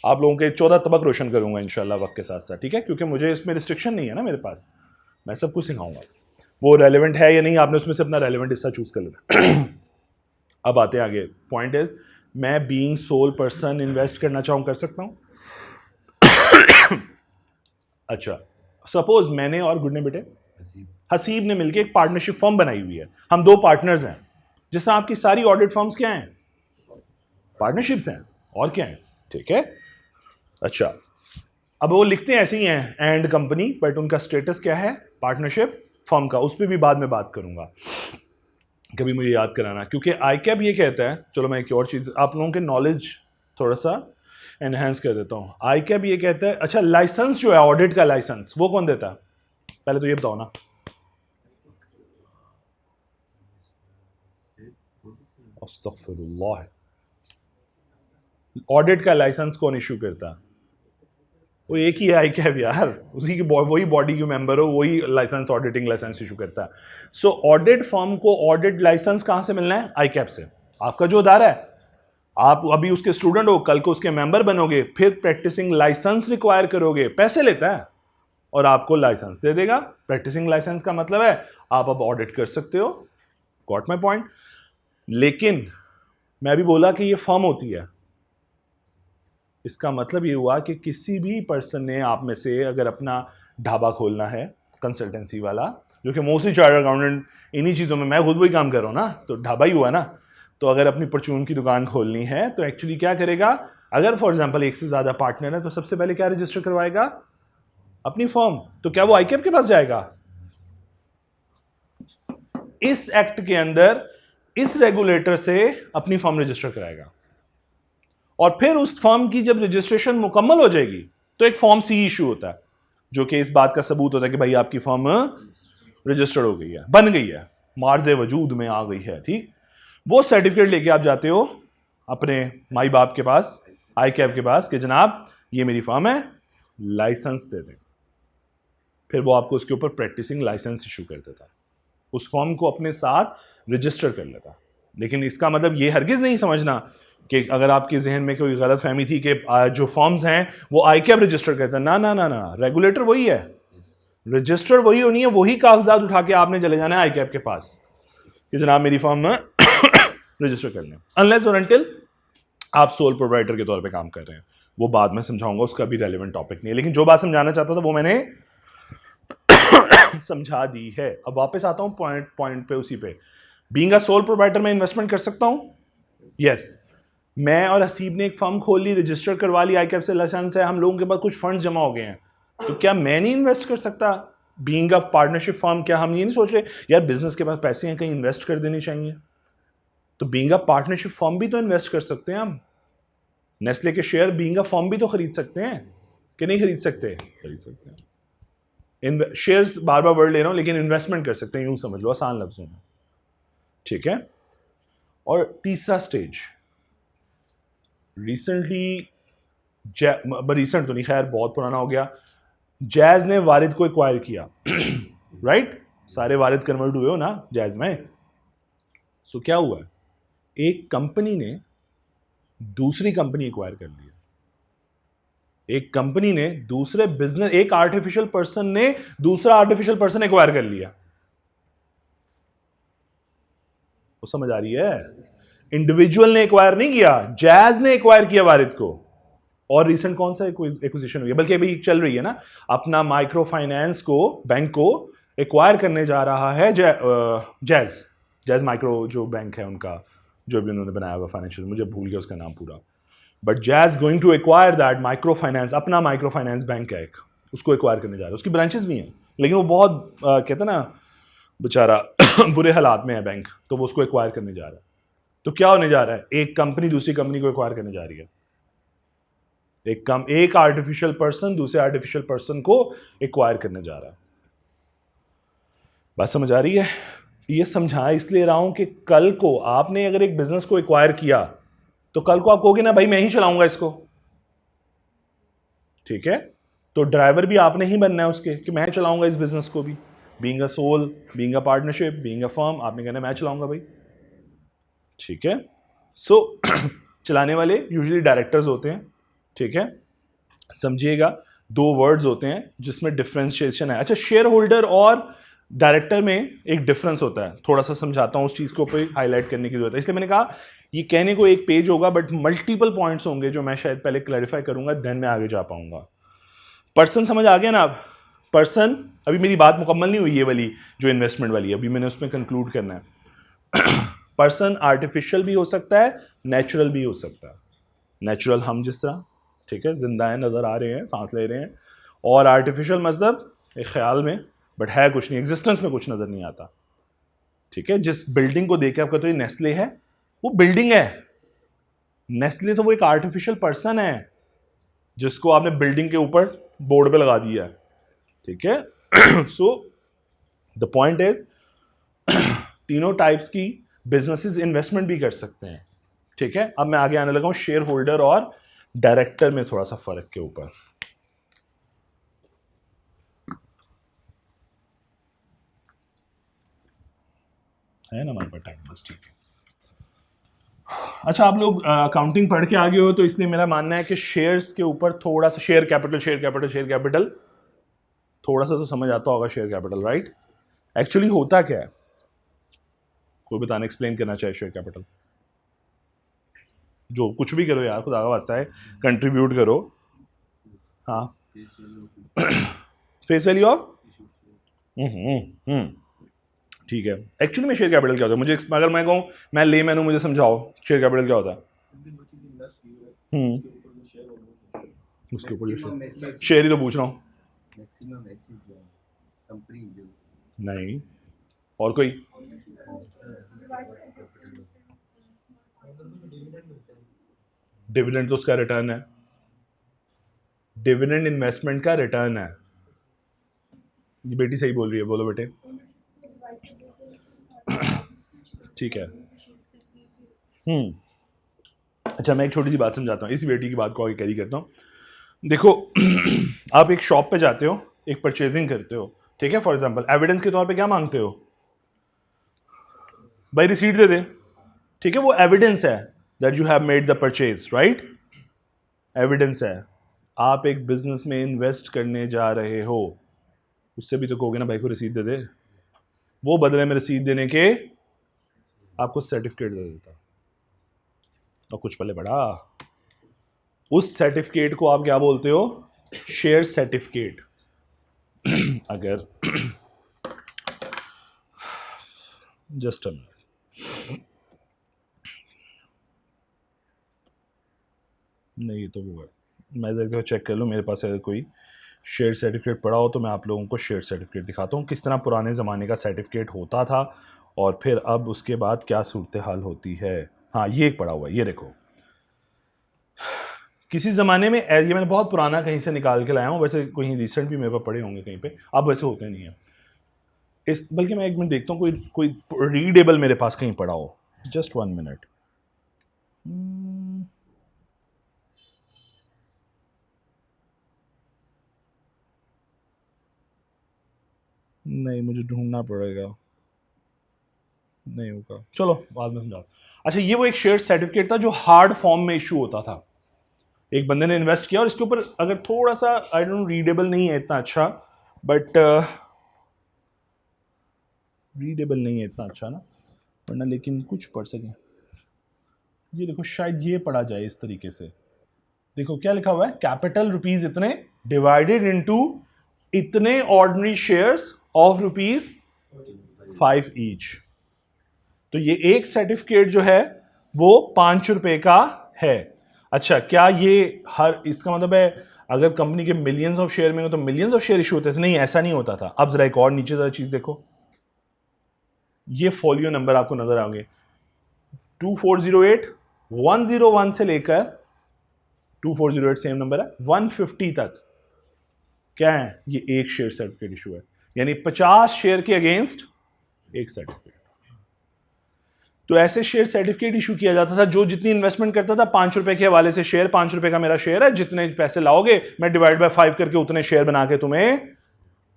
Speaker 1: आप लोगों के 14 तबक रोशन करूंगा इंशाल्लाह वक्त के साथ साथ, ठीक है, क्योंकि मुझे इसमें रिस्ट्रिक्शन नहीं है ना मेरे पास, मैं सब कुछ सिखाऊंगा। वो रेलिवेंट है या नहीं, आपने उसमें से अपना रेलिवेंट हिस्सा चूज कर लेना। अब आते हैं आगे, पॉइंट इज, मैं बीइंग सोल पर्सन इन्वेस्ट करना चाहूँ, कर सकता हूँ? अच्छा, सपोज मैंने और गुड ने बेटे हसीब ने मिलकर एक पार्टनरशिप फर्म बनाई हुई है, हम दो पार्टनर्स हैं, जिससे आपकी सारी ऑडिट फर्म्स क्या हैं? पार्टनरशिप्स हैं, और क्या है, ठीक है। अच्छा, अब वो लिखते हैं ऐसे ही हैं एंड कंपनी, बट उनका स्टेटस क्या है? पार्टनरशिप फर्म का, उस पर भी बाद में बात करूंगा, कभी मुझे याद कराना, क्योंकि आईकैप ये कहता है, चलो मैं एक और चीज आप लोगों के नॉलेज थोड़ा सा एनहेंस कर देता हूँ। आईकैप ये कहता है, अच्छा लाइसेंस जो है ऑडिट का लाइसेंस, वो कौन देता है? पहले तो ये बताओ ना। अस्तगफिरुल्लाह, ऑडिट का लाइसेंस कौन इशू करता है? वो एक ही है आईकैप यार, उसी की वही बॉडी के मेंबर हो, वही लाइसेंस, ऑडिटिंग लाइसेंस इशू करता है। सो ऑडिट फर्म को ऑडिट लाइसेंस कहां से मिलना है? आईकैप से। आपका जो अदारा है, आप अभी उसके स्टूडेंट हो, कल को उसके मेंबर बनोगे, फिर प्रैक्टिसिंग लाइसेंस रिक्वायर करोगे, पैसे लेता है और आपको लाइसेंस दे देगा। प्रैक्टिसिंग लाइसेंस का मतलब है आप अब ऑडिट कर सकते हो, गॉट माई पॉइंट। लेकिन मैं अभी बोला कि ये फर्म होती है, इसका मतलब ये हुआ कि किसी भी पर्सन ने, आप में से अगर अपना ढाबा खोलना है कंसल्टेंसी वाला, जो कि मोस्टली चार्टर्ड अकाउंटेंट इन्हीं चीज़ों में, मैं खुद वही काम कर रहा हूँ ना, तो ढाबा ही हुआ ना, तो अगर अपनी परचून की दुकान खोलनी है तो एक्चुअली क्या करेगा? अगर फॉर एग्जांपल एक से ज़्यादा पार्टनर है तो सबसे पहले क्या रजिस्टर करवाएगा? अपनी फर्म। तो क्या वो आईकैप के पास जाएगा? इस एक्ट के अंदर इस रेगुलेटर से अपनी फर्म रजिस्टर कराएगा, और फिर उस फर्म की जब रजिस्ट्रेशन मुकम्मल हो जाएगी तो एक फॉर्म सी इशू होता है, जो कि इस बात का सबूत होता है कि भाई आपकी फर्म रजिस्टर्ड हो गई है, बन गई है, मार्जे वजूद में आ गई है, ठीक। वो सर्टिफिकेट लेके आप जाते हो अपने माई बाप के पास, आईकैप के पास, कि जनाब ये मेरी फर्म है, लाइसेंस दे दें। फिर वो आपको उसके ऊपर प्रैक्टिसिंग लाइसेंस इशू कर देता, उस फर्म को अपने साथ रजिस्टर कर लेता। लेकिन इसका मतलब ये हरगिज नहीं समझना कि अगर आपके जहन में कोई गलत फहमी थी कि जो फॉर्म्स हैं वो आईकैप रजिस्टर करते हैं, ना ना ना ना, रेगुलेटर वही है, रजिस्टर वही होनी है, वही कागजात उठा के आपने चले जाना है आईकैप के पास कि जनाब मेरी फर्म में रजिस्टर कर लें, अनलेस और अनटिल आप सोल प्रोप्राइटर के तौर पे काम कर रहे हैं। वो बाद में समझाऊंगा, उसका भी रेलिवेंट टॉपिक नहीं है, लेकिन जो बात समझाना चाहता था वो मैंने समझा दी है। अब वापस आता हूं पॉइंट पे, उसी पे, बीइंग अ सोल प्रोप्राइटर में इन्वेस्टमेंट कर सकता हूं? यस। मैं और हसीब ने एक फर्म खोल ली, रजिस्टर करवा ली, आईकैप से लाइसेंस है, हम लोगों के पास कुछ फंड्स जमा हो गए हैं, तो क्या मैं नहीं इन्वेस्ट कर सकता? बीइंग अ पार्टनरशिप फर्म, क्या हम ये नहीं सोच रहे यार बिजनेस के पास पैसे हैं, कहीं इन्वेस्ट कर देने चाहिए? तो बीइंग अ पार्टनरशिप फर्म भी तो इन्वेस्ट कर सकते हैं हम। नेस्ले के शेयर बीइंग अ फर्म भी तो खरीद सकते हैं कि नहीं खरीद सकते? खरीद सकते हैं। शेयर्स बार बार वर्ड ले रहा हूं, लेकिन इन्वेस्टमेंट कर सकते हैं, यूं समझ लो आसान लफ्जों में, ठीक है। और तीसरा स्टेज, रिसेंटली, रिसेंट तो नहीं, खैर बहुत पुराना हो गया, जैज ने वारिद को एक्वायर किया, राइट? सारे वारिद कन्वर्ट हुए हो ना जैज में। सो क्या हुआ? एक कंपनी ने दूसरी कंपनी एक्वायर कर लिया, एक कंपनी ने दूसरे बिजनेस, एक आर्टिफिशियल पर्सन ने दूसरा आर्टिफिशियल पर्सन एक्वायर कर लिया। वो समझ आ रही है? इंडिविजुअल ने एक्वायर नहीं किया, जैज ने एक्वायर किया वारिद को। और रिसेंट कौन सा एक्विजिशन हुई है, बल्कि अभी चल रही है ना, अपना माइक्रो फाइनेंस को, बैंक को एक्वायर करने जा रहा है जैज माइक्रो जो बैंक है उनका, जो भी उन्होंने बनाया हुआ फाइनेंशियल, मुझे भूल गया उसका नाम पूरा, but Jazz going to acquire that micro finance, अपना माइक्रो फाइनेंस बैंक है एक, उसको एक्वायर करने जा रहा है। उसकी ब्रांचेस भी हैं, लेकिन वो बहुत कहते हैं ना बेचारा बुरे हालात में है बैंक, तो वो उसको एक्वायर करने जा रहा है। तो क्या होने जा रहा है, एक कंपनी दूसरी कंपनी को एक्वायर करने जा रही है, एक आर्टिफिशियल पर्सन दूसरे आर्टिफिशियल पर्सन को एक्वायर करने जा रहा है। बात समझ आ रही है? ये समझा इसलिए रहा हूं कि कल को आपने अगर एक बिजनेस को एक्वायर किया तो कल को आप कहोगे ना भाई मैं ही चलाऊंगा इसको, ठीक है? तो ड्राइवर भी आपने ही बनना है उसके कि मैं चलाऊंगा इस बिजनेस को भी, being a sole, being a partnership, being a firm, आपने कहना मैं चलाऊंगा भाई, ठीक है? सो चलाने वाले यूजुअली डायरेक्टर्स होते हैं, ठीक है? समझिएगा, दो वर्ड्स होते हैं जिसमें डिफरेंशिएशन है। अच्छा, शेयर होल्डर और डायरेक्टर में एक डिफरेंस होता है, थोड़ा सा समझाता हूं, उस चीज के ऊपर हाईलाइट करने की जरूरत है, इसलिए मैंने कहा ये कहने को एक पेज होगा बट मल्टीपल पॉइंट्स होंगे जो मैं शायद पहले क्लैरिफाई करूंगा, देन मैं आगे जा पाऊंगा। पर्सन समझ आ गया ना? आप पर्सन, अभी मेरी बात मुकम्मल नहीं हुई ये वाली जो इन्वेस्टमेंट वाली, अभी मैंने उसमें कंक्लूड करना है। पर्सन आर्टिफिशियल भी हो सकता है, नेचुरल भी हो सकता है। नेचुरल हम जिस तरह, ठीक है, जिंदा है, नजर आ रहे हैं, सांस ले रहे हैं, और आर्टिफिशियल मतलब एक ख्याल में, बट है कुछ नहीं, एग्जिस्टेंस में कुछ नजर नहीं आता, ठीक है? जिस बिल्डिंग को देख के आपका तो ये नेस्ले है, वो बिल्डिंग है। नेस्ले तो वो एक आर्टिफिशियल पर्सन है जिसको आपने बिल्डिंग के ऊपर बोर्ड पे लगा दिया है, ठीक है? सो द पॉइंट इज तीनों टाइप्स की बिजनेसेस इन्वेस्टमेंट भी कर सकते हैं, ठीक है? अब मैं आगे आने लगा हूं शेयर होल्डर और डायरेक्टर में थोड़ा सा फर्क के ऊपर। है ना हमारे पास टाइम, बस ठीक है। अच्छा, आप लोग अकाउंटिंग पढ़ के आ गए हो तो इसलिए मेरा मानना है कि शेयर्स के ऊपर थोड़ा सा, शेयर कैपिटल थोड़ा सा तो समझ आता होगा शेयर कैपिटल, राइट? एक्चुअली होता क्या है, कोई बताना, एक्सप्लेन करना चाहे शेयर कैपिटल? जो कुछ भी करो यार, खुदा का वास्ता है, कंट्रीब्यूट करो। हाँ, फेस वैल्यू ऑफ, ठीक है। एक्चुअली में शेयर कैपिटल क्या होता है, मुझे अगर मैं कहूँ, मैं लेमैन हूँ, मुझे समझाओ शेयर कैपिटल क्या होता है? उसके ऊपर शेयर ही तो पूछ रहा हूँ। नहीं, और कोई? डिविडेंड तो उसका रिटर्न है, डिविडेंड इन्वेस्टमेंट का रिटर्न है। ये बेटी सही बोल रही है, बोलो बेटे। ठीक है। अच्छा, मैं एक छोटी सी बात समझाता हूँ, इसी बेटी की बात को आगे कैरी करता हूँ। देखो, आप एक शॉप पे जाते हो, एक परचेजिंग करते हो, ठीक है? फॉर एग्जांपल एविडेंस के तौर पे क्या मांगते हो भाई? रिसीट दे दे, ठीक है? वो एविडेंस है that you have made the purchase, right? Evidence है। आप एक बिजनेस में इन्वेस्ट करने जा रहे हो, उससे भी तो कहोगे ना भाई को रसीद दे दे, वो बदले में रसीद देने के आपको सर्टिफिकेट दे देता, और कुछ पले पड़ा, उस सर्टिफिकेट को आप क्या बोलते हो? Share certificate. अगर जस्ट नहीं, तो वो है, मैं देखते चेक कर लूँ मेरे पास अगर कोई शेयर सर्टिफिकेट पड़ा हो तो मैं आप लोगों को शेयर सर्टिफिकेट दिखाता हूँ, किस तरह पुराने ज़माने का सर्टिफिकेट होता था और फिर अब उसके बाद क्या सूरत हाल होती है। हाँ, ये एक पड़ा हुआ है, ये देखो। किसी ज़माने में, ये मैंने बहुत पुराना कहीं से निकाल के लाया हूँ, वैसे कहीं रिसेंट भी मेरे पास पड़े होंगे कहीं पे, अब वैसे होते नहीं है इस, बल्कि मैं एक मिनट देखता हूँ कोई रीडेबल मेरे पास कहीं पड़ा हो, जस्ट 1 मिनट। नहीं, मुझे ढूंढना पड़ेगा, नहीं होगा, चलो बाद में समझाओ। अच्छा, ये वो एक शेयर सर्टिफिकेट था जो हार्ड फॉर्म में इशू होता था, एक बंदे ने इन्वेस्ट किया और इसके ऊपर अगर थोड़ा सा, आई डोंट, रीडेबल नहीं है इतना अच्छा, बट रीडेबल नहीं है इतना अच्छा ना, वरना लेकिन कुछ पढ़ सकें। ये देखो, शायद ये पढ़ा जाए इस तरीके से, देखो क्या लिखा हुआ है, कैपिटल रुपीज इतने डिवाइडेड इनटू इतने ऑर्डिनरी शेयर्स ऑफ ₹5 ईच। तो ये एक सर्टिफिकेट जो है वो ₹5 का है। अच्छा, क्या ये हर, इसका मतलब है अगर कंपनी के मिलियंस ऑफ शेयर में हो तो मिलियंस ऑफ शेयर इशू होते थे? नहीं, ऐसा नहीं होता था। अब जरा एक और नीचे जरा चीज देखो, ये फोलियो नंबर आपको नजर आओगे, 2408, 101 से लेकर 2408 सेम नंबर है 150 तक क्या है, ये एक शेयर सर्टिफिकेट इशू है, यानी 50 शेयर के अगेंस्ट एक सर्टिफिकेट। तो ऐसे शेयर सर्टिफिकेट इशू किया जाता था, जो जितनी इन्वेस्टमेंट करता था 5 रुपए के हवाले से शेयर, 5 रुपए का मेरा शेयर है, जितने पैसे लाओगे मैं डिवाइड बाय 5 करके उतने शेयर बना के तुम्हें,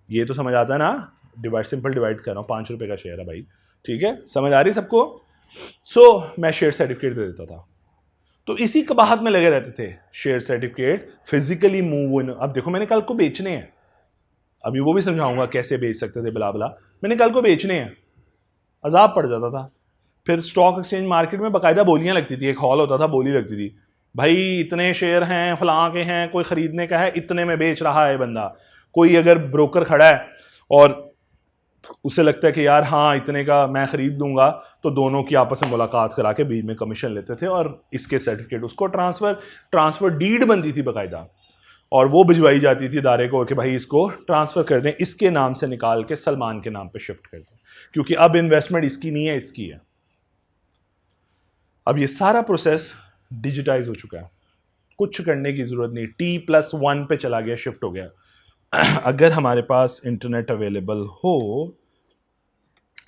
Speaker 1: ये तो समझ आता है ना, डिवाइड सिंपल डिवाइड कर रहा हूं, 5 रुपए का शेयर है भाई, ठीक है, समझ आ रही सबको। सो मैं शेयर सर्टिफिकेट दे देता था, तो इसी कबाहत में लगे रहते थे, share certificate physically move in. अब देखो मैंने कल को बेचने हैं, अभी वो भी समझाऊंगा कैसे बेच सकते थे, बला बला, मैंने कल को बेचने हैं, अजाब पड़ जाता था। फिर स्टॉक एक्सचेंज मार्केट में बाकायदा बोलियां लगती थी, एक हॉल होता था, बोली लगती थी, भाई इतने शेयर हैं फलां के हैं, कोई खरीदने का है, इतने में बेच रहा है बंदा। कोई अगर ब्रोकर खड़ा है और उसे लगता है कि यार हाँ इतने का मैं खरीद लूंगा, तो दोनों की आपस में मुलाकात करा के बीच में कमीशन लेते थे और इसके सर्टिफिकेट उसको ट्रांसफर डीड बनती थी बाकायदा, और वो भिजवाई जाती थी इदारे को कि भाई इसको ट्रांसफर कर दें, इसके नाम से निकाल के सलमान के नाम पे शिफ्ट कर दें, क्योंकि अब इन्वेस्टमेंट इसकी नहीं है, इसकी है। अब ये सारा प्रोसेस डिजिटाइज हो चुका है, कुछ करने की जरूरत नहीं, T+1 पे चला गया, शिफ्ट हो गया। अगर हमारे पास इंटरनेट अवेलेबल हो,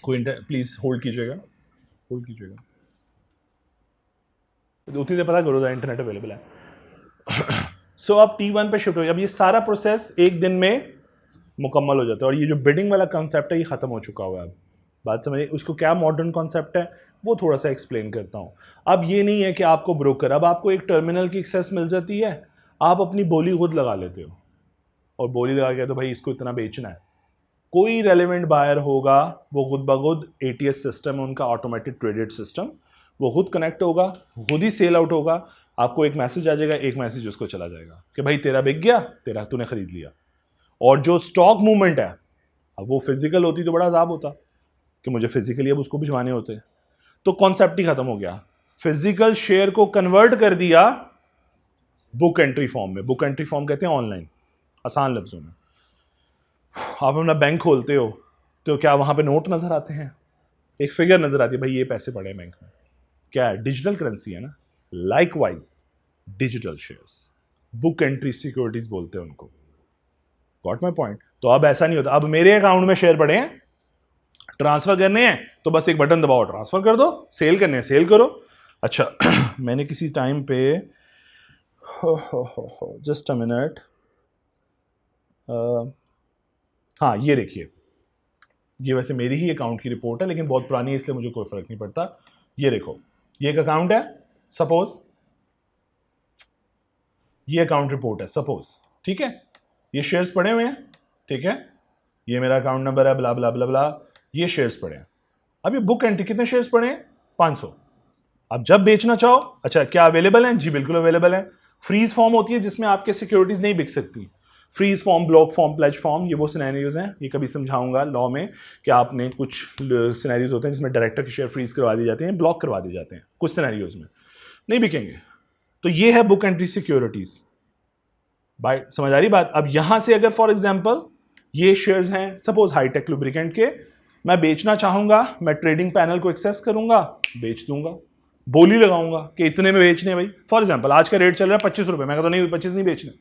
Speaker 1: कोई प्लीज होल्ड कीजिएगा, होल्ड कीजिएगा, उतनी देर पता करो था इंटरनेट अवेलेबल है। सो अब T1 पे शिफ्ट हो गया। अब ये सारा प्रोसेस एक दिन में मुकम्मल हो जाता है, और ये जो बिडिंग वाला कॉन्सेप्ट है ये खत्म हो चुका हुआ है। अब बात समझिए, उसको क्या मॉडर्न कॉन्सेप्ट है वो थोड़ा सा एक्सप्लेन करता हूँ। अब ये नहीं है कि आपको ब्रोकर, अब आपको एक टर्मिनल की एक्सेस मिल जाती है, आप अपनी बोली खुद लगा लेते हो, और बोली लगा के तो भाई इसको इतना बेचना है, कोई रेलेवेंट बायर होगा वो खुद ब खुद ATS सिस्टम है उनका, ऑटोमेटेड ट्रेडेड सिस्टम, वो खुद कनेक्ट होगा, खुद ही सेल आउट होगा, आपको एक मैसेज आ जाएगा, एक मैसेज उसको चला जाएगा कि भाई तेरा बिक गया, तेरा तूने खरीद लिया। और जो स्टॉक मूवमेंट है, अब वो फिजिकल होती तो बड़ा अजाब होता कि मुझे फिजिकली अब उसको भिजवाने होते, तो कॉन्सेप्ट ही खत्म हो गया। फिजिकल शेयर को कन्वर्ट कर दिया बुक एंट्री फॉर्म में। बुक एंट्री फॉर्म कहते हैं ऑनलाइन, आसान लफ्जों में। आप अपना बैंक खोलते हो तो क्या वहां पे नोट नजर आते हैं, एक फिगर नजर आती है, भाई ये पैसे पड़े हैं बैंक में, क्या है, डिजिटल करेंसी है ना। Likewise digital shares, book entry securities बोलते हैं उनको, गॉट माई पॉइंट। तो अब ऐसा नहीं होता, अब मेरे अकाउंट में शेयर पड़े हैं, ट्रांसफर करने हैं तो बस एक बटन दबाओ, ट्रांसफर कर दो, सेल करने हैं सेल करो। अच्छा मैंने किसी टाइम पे, जस्ट अ मिनट, हाँ ये देखिए, ये वैसे मेरी ही अकाउंट की रिपोर्ट है लेकिन बहुत पुरानी है इसलिए मुझे कोई फर्क नहीं पड़ता। ये देखो, ये एक अकाउंट है सपोज, ये अकाउंट रिपोर्ट है सपोज, ठीक है, ये शेयर्स पड़े हुए हैं, ठीक है, ये मेरा अकाउंट नंबर है, ब्ला ब्ला ब्ला ब्ला, ये शेयर्स पड़े हैं। अब ये बुक एंट्री, कितने शेयर्स पड़े हैं, 500। अब जब बेचना चाहो, अच्छा क्या अवेलेबल है, जी बिल्कुल अवेलेबल है। फ्रीज फॉर्म होती है जिसमें आपके सिक्योरिटीज नहीं बिक सकती, freeze form, block form, pledge form, ये वो सिनेरियोज हैं, ये कभी समझाऊंगा लॉ में कि आपने कुछ सिनेरियोज होते हैं जिसमें डायरेक्टर के शेयर फ्रीज करवा दी जाते हैं, ब्लॉक करवा दिए जाते हैं, कुछ सिनेरियोज में नहीं बिकेंगे। तो ये है बुक एंट्री सिक्योरिटीज, बाय समझ आ रही बात। अब यहां से अगर फॉर एग्जांपल ये शेयर्स हैं सपोज हाईटेक लुब्रिकेंट के, मैं बेचना चाहूंगा, मैं ट्रेडिंग पैनल को एक्सेस करूंगा, बेच दूंगा, बोली लगाऊंगा कि इतने में बेचने भाई। फॉर एग्जांपल आज का रेट चल रहा है 25 रुपए, मैं कहता नहीं 25 नहीं बेचने,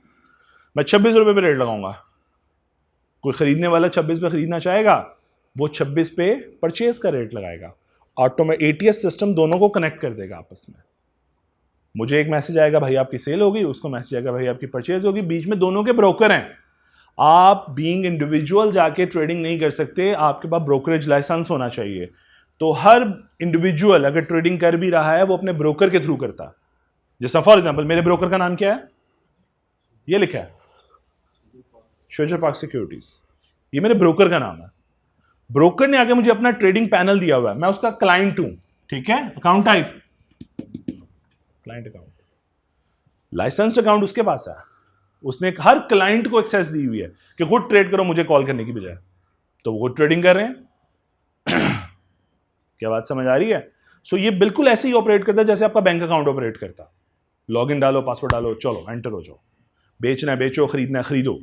Speaker 1: मैं 26 रुपए पे रेट लगाऊंगा। कोई खरीदने वाला 26 पे खरीदना चाहेगा, वो 26 पे परचेज का रेट लगाएगा, ऑटोमेटिक ATS सिस्टम दोनों को कनेक्ट कर देगा आपस में। मुझे एक मैसेज आएगा भाई आपकी सेल होगी, उसको मैसेज आएगा भाई आपकी परचेज होगी, बीच में दोनों के ब्रोकर हैं। आप बीइंग इंडिविजुअल जाके ट्रेडिंग नहीं कर सकते, आपके पास ब्रोकरेज लाइसेंस होना चाहिए। तो हर इंडिविजुअल अगर ट्रेडिंग कर भी रहा है वो अपने ब्रोकर के थ्रू करता है। जैसा फॉर एग्जांपल मेरे ब्रोकर का नाम क्या है, ये लिखा है शोजर पार्क सिक्योरिटीज, ये मेरे ब्रोकर का नाम है। ब्रोकर ने आगे मुझे अपना ट्रेडिंग पैनल दिया हुआ है, मैं उसका क्लाइंट हूं, ठीक है, account type client account, licensed account उसके पास है, उसने हर क्लाइंट को एक्सेस दी हुई है कि खुद ट्रेड करो मुझे कॉल करने की बजाय, तो वो ट्रेडिंग कर रहे हैं। क्या बात समझ आ रही है। सो ये बिल्कुल ऐसे ही ऑपरेट करता है जैसे आपका बैंक अकाउंट ऑपरेट करता। लॉगिन डालो, पासवर्ड डालो, चलो एंटर हो जाओ, बेचना है बेचो, खरीदना है खरीदो,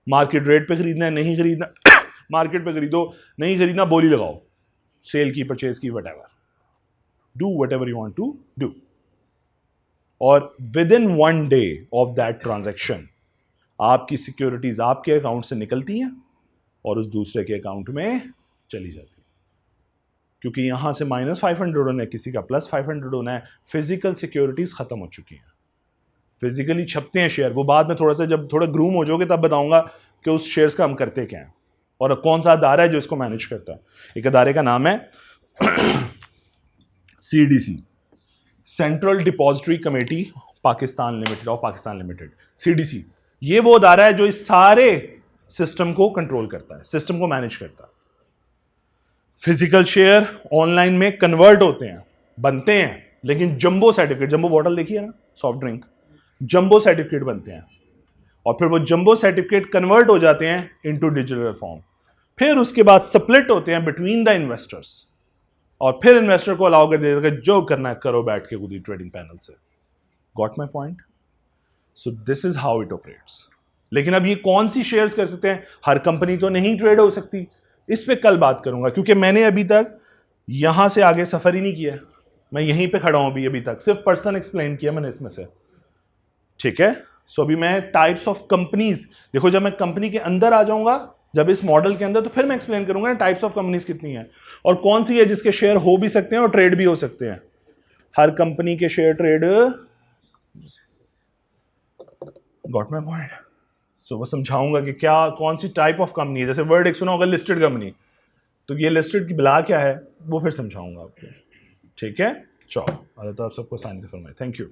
Speaker 1: मार्केट रेट पे खरीदना है नहीं खरीदना मार्केट पे खरीदो, नहीं खरीदना बोली लगाओ, सेल की परचेज की whatever. Do whatever you want to do. और within 1 day of that transaction आपकी सिक्योरिटीज आपके अकाउंट से निकलती हैं और उस दूसरे के अकाउंट में चली जाती है, क्योंकि यहां से -500 होना है, किसी का +500 होना है। फिजिकल सिक्योरिटीज खत्म हो चुकी हैं, फिजिकली छपते हैं शेयर। वो बाद में थोड़ा सा जब थोड़ा ग्रूम हो जाओगे तब बताऊंगा कि उस शेयर्स का हम करते क्या हैं और कौन सा अदारा है जो इसको मैनेज करता है। एक अदारे का नाम है CDC, central depository committee Pakistan limited of Pakistan limited, CDC। ये वो अदारा है जो इस सारे सिस्टम को कंट्रोल करता है, सिस्टम को मैनेज करता है। फिजिकल शेयर ऑनलाइन में कन्वर्ट होते हैं, बनते हैं, लेकिन जंबो सर्टिफिकेट, जंबो बॉटल देखिए ना सॉफ्ट ड्रिंक, जंबो सर्टिफिकेट बनते हैं और फिर वो जंबो सर्टिफिकेट कन्वर्ट हो जाते हैं इनटू डिजिटल फॉर्म। फिर उसके बाद स्प्लिट होते हैं बिटवीन द इन्वेस्टर्स और फिर इन्वेस्टर को अलाउ कर देगा कि जो करना है करो बैठ के खुद ही ट्रेडिंग पैनल से। Got my point? So this is how it operates. लेकिन अब ये कौन सी शेयर्स कर सकते हैं? हर कंपनी तो नहीं ट्रेड हो सकती, इस पे कल बात करूंगा, क्योंकि मैंने अभी तक यहां से आगे सफर ही नहीं किया। मैं यहीं पे खड़ा हूं अभी तक, सिर्फ पर्सन एक्सप्लेन किया मैंने इसमें से, ठीक है। सो अभी मैं टाइप्स ऑफ कंपनीज, देखो जब मैं कंपनी के अंदर आ जाऊंगा, जब इस मॉडल के अंदर, तो फिर मैं एक्सप्लेन करूंगा टाइप्स ऑफ कंपनीज कितनी है और कौन सी है जिसके शेयर हो भी सकते हैं और ट्रेड भी हो सकते हैं। हर कंपनी के share trade, got my point? So वो समझाऊंगा कि क्या कौन सी टाइप ऑफ कंपनी है। जैसे वर्ड एक सुना होगा लिस्टेड कंपनी, तो ये लिस्टेड की बिला क्या है वो फिर समझाऊंगा आपको, ठीक है। चलो, अल्लाह ताला आप सबको आसानी से फरमाए। Thank you.